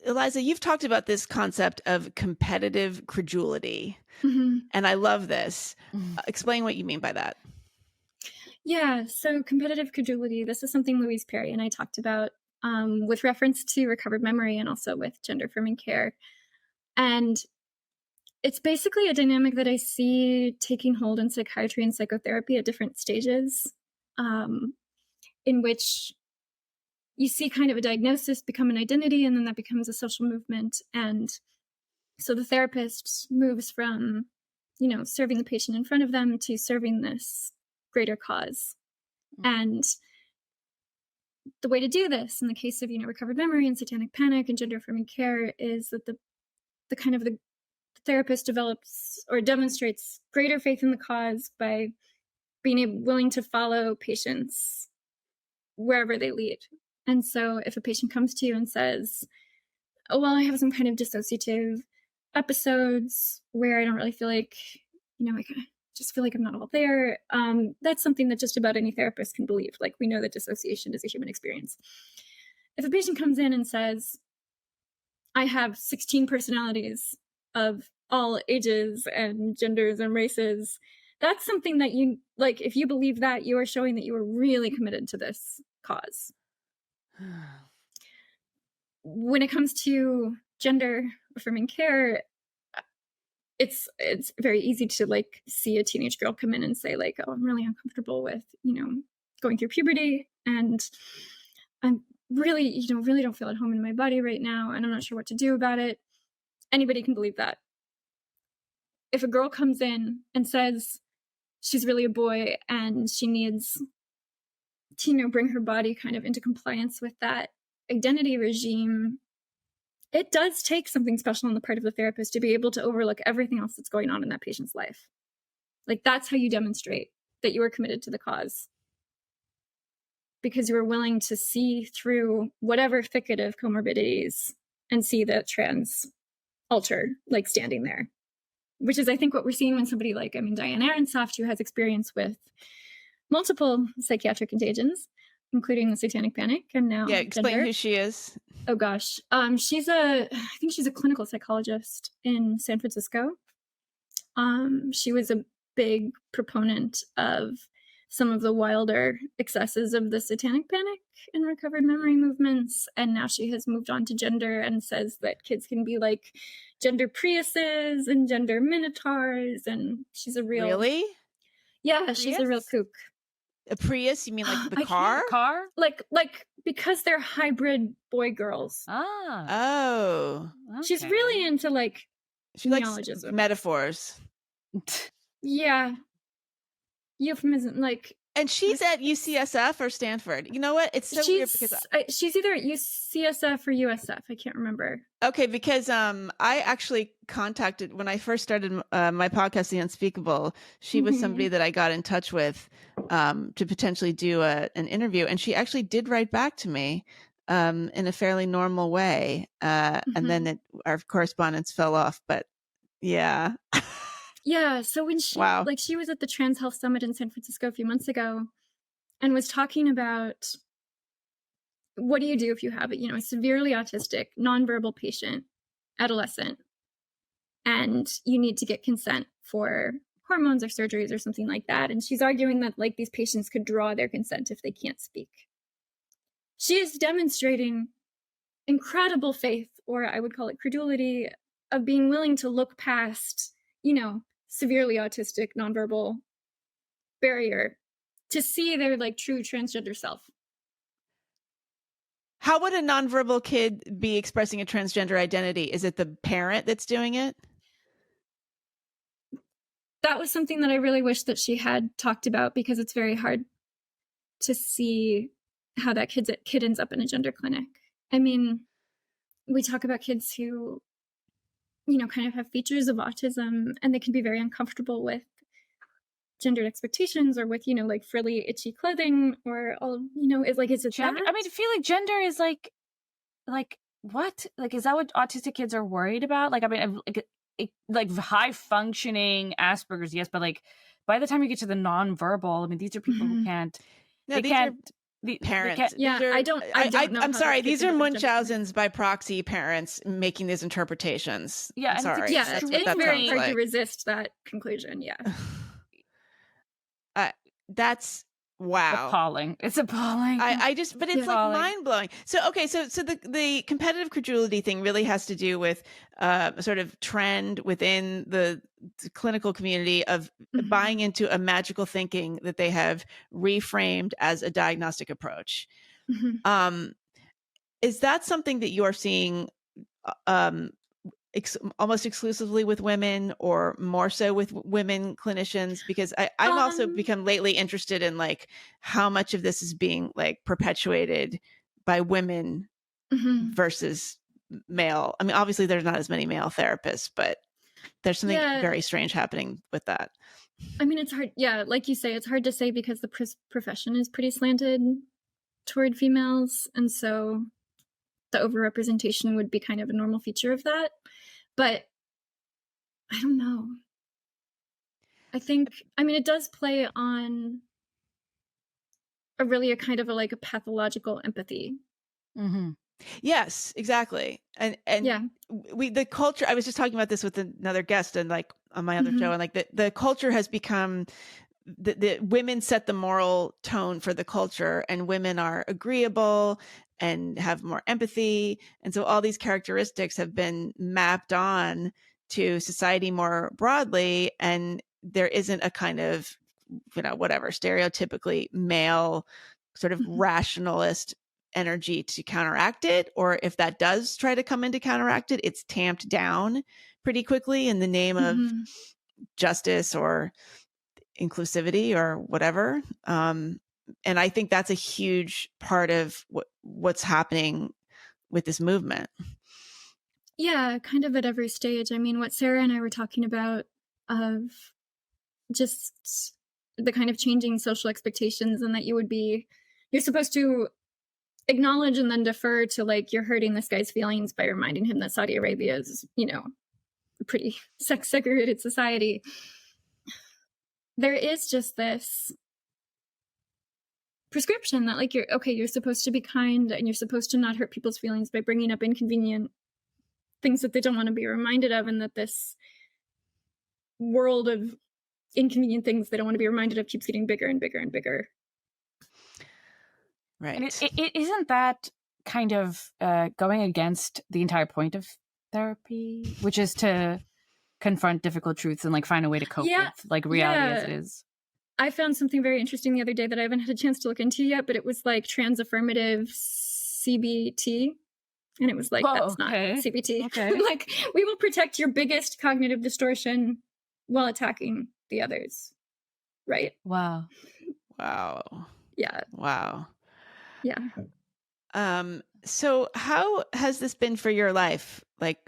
Eliza, you've talked about this concept of competitive credulity, and I love this. Explain what you mean by that. Yeah, so competitive credulity, this is something Louise Perry and I talked about with reference to recovered memory and also with gender affirming care. And it's basically a dynamic that I see taking hold in psychiatry and psychotherapy at different stages, in which you see kind of a diagnosis become an identity, and then that becomes a social movement. And so the therapist moves from, you know, serving the patient in front of them to serving this greater cause. And the way to do this in the case of, you know, recovered memory and satanic panic and gender affirming care is that the therapist develops or demonstrates greater faith in the cause by being willing to follow patients wherever they lead. And so if a patient comes to you and says, oh, well, I have some kind of dissociative episodes where I don't really feel like, you know, I just feel like I'm not all there. That's something that just about any therapist can believe. Like, we know that dissociation is a human experience. If a patient comes in and says, I have 16 personalities of all ages and genders and races, that's something that you, like, if you believe that, you are showing that you are really committed to this cause. When it comes to gender affirming care, it's very easy to like see a teenage girl come in and say like, oh, I'm really uncomfortable with, you know, going through puberty, and I'm really, you know, really don't feel at home in my body right now, and I'm not sure what to do about it. Anybody can believe that. If a girl comes in and says she's really a boy and she needs to, you know, bring her body kind of into compliance with that identity regime, it does take something special on the part of the therapist to be able to overlook everything else that's going on in that patient's life. Like, that's how you demonstrate that you are committed to the cause. Because you are willing to see through whatever thicket of comorbidities and see the trans alter, like, standing there. Which is, I think, what we're seeing when somebody like, Diane Aronsoft, who has experience with multiple psychiatric contagions, including the Satanic Panic, and now explain gender. who she is. Oh gosh, I think she's a clinical psychologist in San Francisco. She was a big proponent of some of the wilder excesses of the Satanic Panic and recovered memory movements, and now she has moved on to gender and says that kids can be like gender Priuses and gender Minotaurs, and she's a real... Really? Yeah, Prius? She's a real kook. A Prius? You mean like the car? Car? Like because they're hybrid boy girls. Ah. Oh. Okay. She's really into like she likes metaphors. Yeah. Euphemism, like. And she's at UCSF or Stanford. You know what? It's so weird because she's either at UCSF or USF. I can't remember. Okay, because I actually contacted when I first started my podcast, The Unspeakable. She was somebody that I got in touch with to potentially do an interview, and she actually did write back to me in a fairly normal way, and then our correspondence fell off. But yeah. Yeah, so when she she was at the Trans Health Summit in San Francisco a few months ago and was talking about what do you do if you have a severely autistic, nonverbal patient, adolescent, and you need to get consent for hormones or surgeries or something like that. And she's arguing that like these patients could draw their consent if they can't speak. She is demonstrating incredible faith, or I would call it credulity, of being willing to look past, severely autistic, nonverbal barrier to see their like true transgender self. How would a nonverbal kid be expressing a transgender identity? Is it the parent that's doing it? That was something that I really wish that she had talked about, because it's very hard to see how that kid ends up in a gender clinic. I mean, we talk about kids who kind of have features of autism, and they can be very uncomfortable with gendered expectations or with, like frilly, itchy clothing, or all, is it gender? that? I mean, I feel like gender is like what? Like, is that what autistic kids are worried about? Like, I mean, like high functioning Asperger's, yes, but like by the time you get to the nonverbal, I mean, these are people who can't. No, these are parents. I'm sorry. These are Munchausen's by proxy parents making these interpretations. Yeah, I'm sorry. It's very hard to resist that conclusion. Yeah. That's wow. Appalling. It's appalling. But it's like mind blowing. So the competitive credulity thing really has to do with sort of trend within the clinical community of buying into a magical thinking that they have reframed as a diagnostic approach. Is that something that you are seeing almost exclusively with women, or more so with women clinicians? Because I've also become lately interested in like how much of this is being like perpetuated by women versus male. I mean, obviously there's not as many male therapists, but there's something very strange happening with that. I mean, it's hard. Yeah. Like you say, it's hard to say because the profession is pretty slanted toward females. And so the overrepresentation would be kind of a normal feature of that. But I don't know. I think, it does play on a kind of a pathological empathy. Yes, exactly. And the culture, I was just talking about this with another guest and like on my other show, and like the culture has become the women set the moral tone for the culture, and women are agreeable and have more empathy. And so all these characteristics have been mapped on to society more broadly. And there isn't a kind of, stereotypically male sort of rationalist energy to counteract it. Or if that does try to come in to counteract it, it's tamped down pretty quickly in the name of justice or inclusivity or whatever. And I think that's a huge part of what's happening with this movement. Yeah, kind of at every stage. I mean, what Sarah and I were talking about of just the kind of changing social expectations, and that you're supposed to acknowledge and then defer to, like, you're hurting this guy's feelings by reminding him that Saudi Arabia is, a pretty sex segregated society. There is just this prescription that, like, you're supposed to be kind, and you're supposed to not hurt people's feelings by bringing up inconvenient things that they don't want to be reminded of, and that this world of inconvenient things they don't want to be reminded of keeps getting bigger and bigger and bigger. Right. And it isn't that kind of going against the entire point of therapy, which is to confront difficult truths and, like, find a way to cope with, like, reality as it is. I found something very interesting the other day that I haven't had a chance to look into yet, but it was like trans affirmative CBT. And it was like, that's not CBT. Okay. Like, we will protect your biggest cognitive distortion while attacking the others. Right? Wow. Yeah. Wow. Yeah. So how has this been for your life? Like,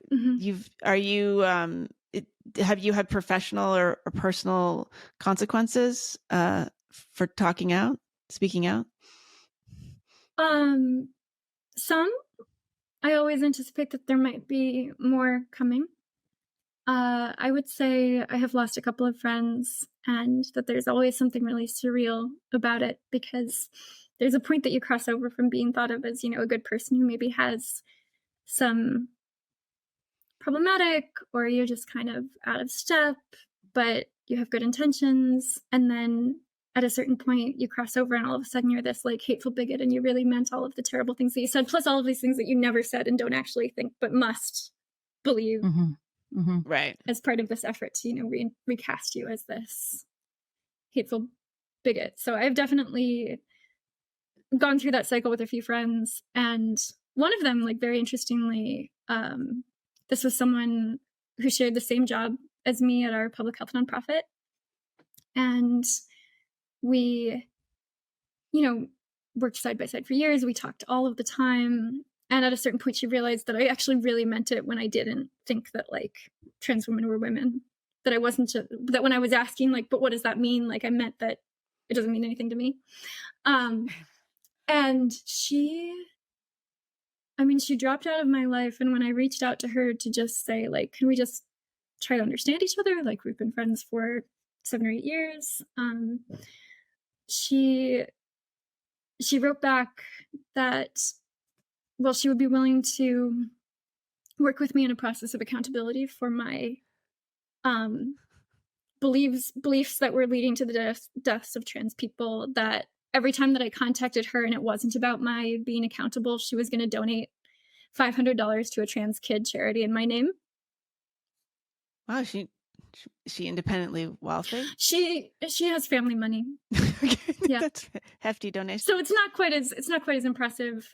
have you had professional or personal consequences for speaking out? Some. I always anticipate that there might be more coming. I would say I have lost a couple of friends, and that there's always something really surreal about it, because there's a point that you cross over from being thought of as, a good person who maybe has some problematic, or you're just kind of out of step, but you have good intentions. And then at a certain point you cross over, and all of a sudden you're this, like, hateful bigot, and you really meant all of the terrible things that you said, plus all of these things that you never said and don't actually think, but must believe. Right. As part of this effort to, recast you as this hateful bigot. So I've definitely gone through that cycle with a few friends, and one of them, like, very interestingly, this was someone who shared the same job as me at our public health nonprofit. And we, worked side by side for years. We talked all of the time. And at a certain point, she realized that I actually really meant it when I didn't think that, like, trans women were women. That I wasn't, that when I was asking, like, but what does that mean? Like, I meant that it doesn't mean anything to me. And she dropped out of my life. And when I reached out to her to just say, like, can we just try to understand each other? Like, we've been friends for 7 or 8 years. She wrote back that, well, she would be willing to work with me in a process of accountability for my beliefs that were leading to the deaths of trans people, that every time that I contacted her and it wasn't about my being accountable, she was going to donate $500 to a trans kid charity in my name. Wow, she independently wealthy? She has family money. Yeah. That's hefty donation. So it's not quite as impressive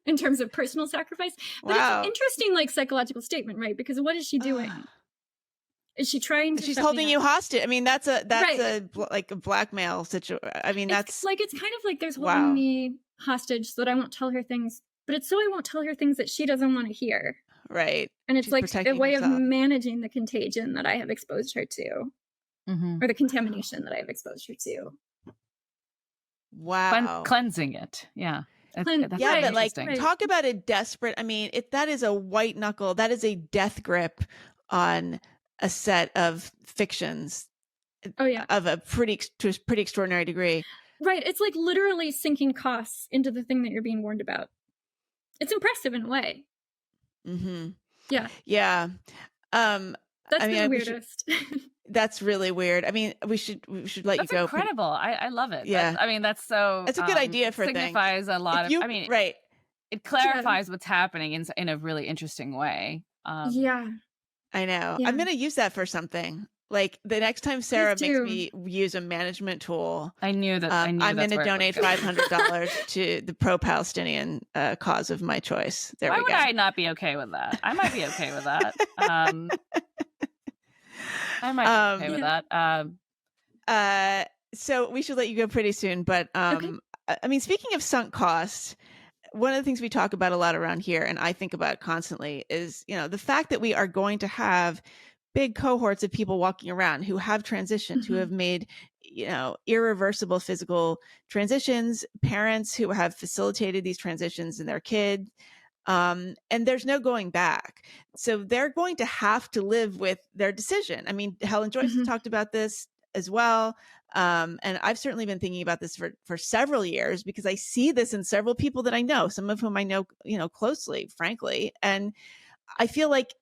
in terms of personal sacrifice. But It's an interesting, like, psychological statement, right? Because what is she doing? Is she trying to? She's holding you hostage. I mean, that's a blackmail situation. I mean, it's kind of like there's holding me hostage so that I won't tell her things, but it's so I won't tell her things that she doesn't want to hear. Right. And it's like a way of managing the contagion that I have exposed her to, or the contamination that I have exposed her to. Wow. Cleansing it. Yeah. But, like, talk about a desperate, I mean, that is a white knuckle. That is a death grip on a set of fictions. Oh, yeah. Of to a pretty extraordinary degree. Right. It's like literally sinking costs into the thing that you're being warned about. It's impressive in a way. Yeah. Yeah. That's the weirdest. That's really weird. I mean, we should let you go. That's incredible. I love it. Yeah. That's so. It's a good idea for signifies things. A lot of. Right. It clarifies what's happening in a really interesting way. Yeah. I know. Yeah. I'm going to use that for something. Like, the next time Sarah makes me use a management tool, I knew that. I'm going to donate $500 to the pro-Palestinian cause of my choice. Why would I not be okay with that? I might be okay with that. I might be okay with that. So we should let you go pretty soon. But okay. I mean, speaking of sunk costs, one of the things we talk about a lot around here, and I think about constantly, is the fact that we are going to have big cohorts of people walking around who have transitioned, who have made, irreversible physical transitions, parents who have facilitated these transitions in their kids. And there's no going back. So they're going to have to live with their decision. I mean, Helen Joyce has talked about this as well. And I've certainly been thinking about this for several years, because I see this in several people that I know, some of whom I know, closely, frankly. And I feel like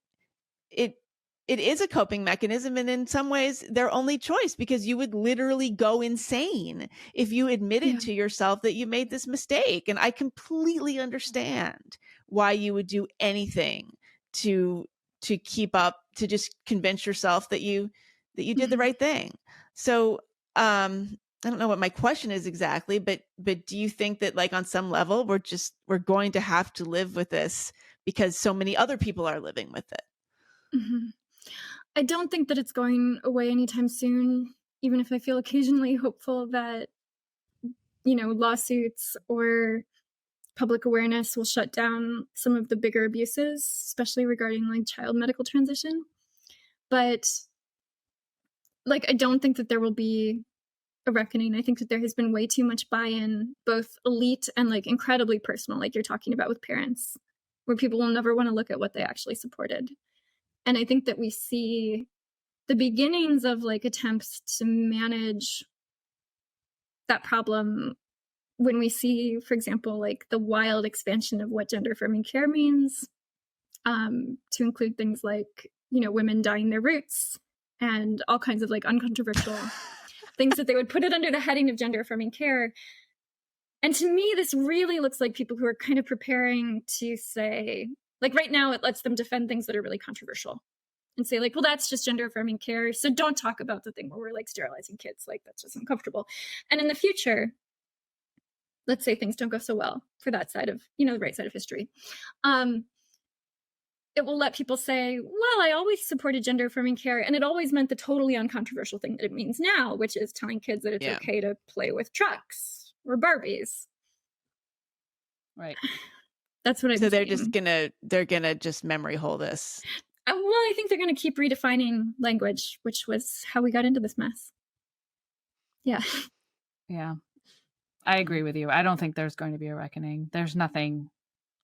it is a coping mechanism, and in some ways their only choice, because you would literally go insane if you admitted to yourself that you made this mistake. And I completely understand why you would do anything to keep up, to just convince yourself that you did the right thing. So I don't know what my question is exactly, but do you think that, like, on some level we're going to have to live with this because so many other people are living with it? I don't think that it's going away anytime soon, even if I feel occasionally hopeful that, lawsuits or public awareness will shut down some of the bigger abuses, especially regarding like child medical transition. But like, I don't think that there will be a reckoning. I think that there has been way too much buy-in, both elite and like incredibly personal, like you're talking about with parents, where people will never want to look at what they actually supported. And I think that we see the beginnings of like attempts to manage that problem when we see, for example, like the wild expansion of what gender affirming care means, to include things like, women dyeing their roots and all kinds of like uncontroversial things that they would put it under the heading of gender affirming care. And to me, this really looks like people who are kind of preparing to say, like right now, it lets them defend things that are really controversial and say like, well, that's just gender affirming care. So don't talk about the thing where we're like sterilizing kids. Like that's just uncomfortable. And in the future, let's say things don't go so well for that side of, the right side of history. It will let people say, well, I always supported gender affirming care, and it always meant the totally uncontroversial thing that it means now, which is telling kids that it's okay to play with trucks or Barbies. Right. That's what I'm So saying. they're gonna just memory hole this. Well, I think they're going to keep redefining language, which was how we got into this mess. Yeah. Yeah. I agree with you. I don't think there's going to be a reckoning. There's nothing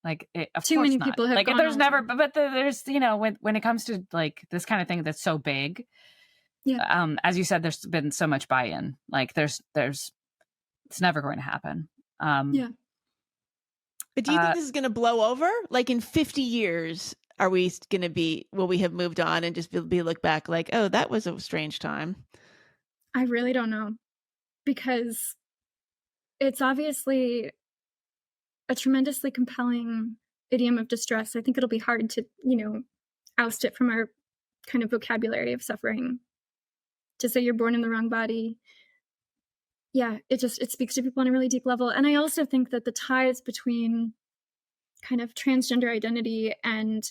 like it, of too course many not. people have like gone there's on. never, but there's, when it comes to like this kind of thing that's so big, as you said, there's been so much buy-in. Like there's it's never going to happen. Yeah. But do you think this is going to blow over? Like in 50 years, are we going to will we have moved on and just be look back like, oh, that was a strange time? I really don't know, because it's obviously a tremendously compelling idiom of distress. I think it'll be hard to, oust it from our kind of vocabulary of suffering. To say you're born in the wrong body. Yeah, it speaks to people on a really deep level. And I also think that the ties between kind of transgender identity and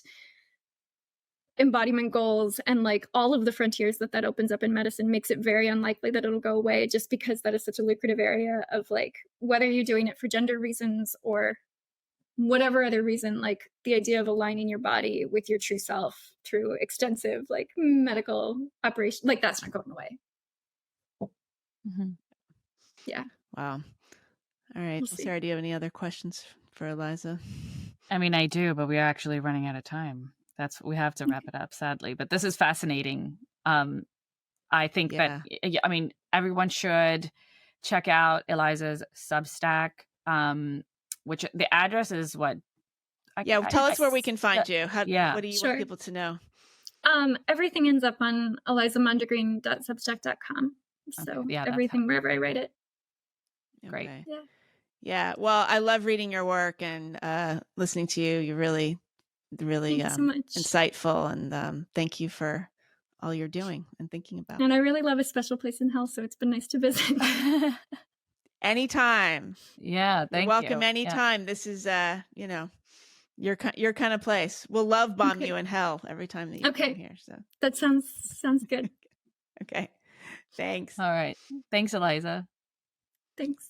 embodiment goals and like all of the frontiers that opens up in medicine makes it very unlikely that it'll go away, just because that is such a lucrative area of like, whether you're doing it for gender reasons or whatever other reason, like the idea of aligning your body with your true self through extensive like medical operation, like that's not going away. Yeah. Wow. All right. Well, Sarah, do you have any other questions for Eliza? I mean, I do, but we are actually running out of time. We have to wrap it up, sadly. But this is fascinating. I think that, I mean, everyone should check out Eliza's Substack, which the address is what? Tell us where we can find you. What do you want people to know? Everything ends up on elizamondegreen.substack.com. So everything wherever I write it. Great. Okay. Yeah. Well, I love reading your work and listening to you. You're really so much. insightful, and thank you for all you're doing and thinking about. And I really love A Special Place in Hell, so it's been nice to visit. Anytime. Yeah, thank you. Welcome anytime. This is your kind of place. We'll love bomb you in hell every time that you come here. So that sounds good. Okay. Thanks. All right. Thanks, Eliza. Thanks.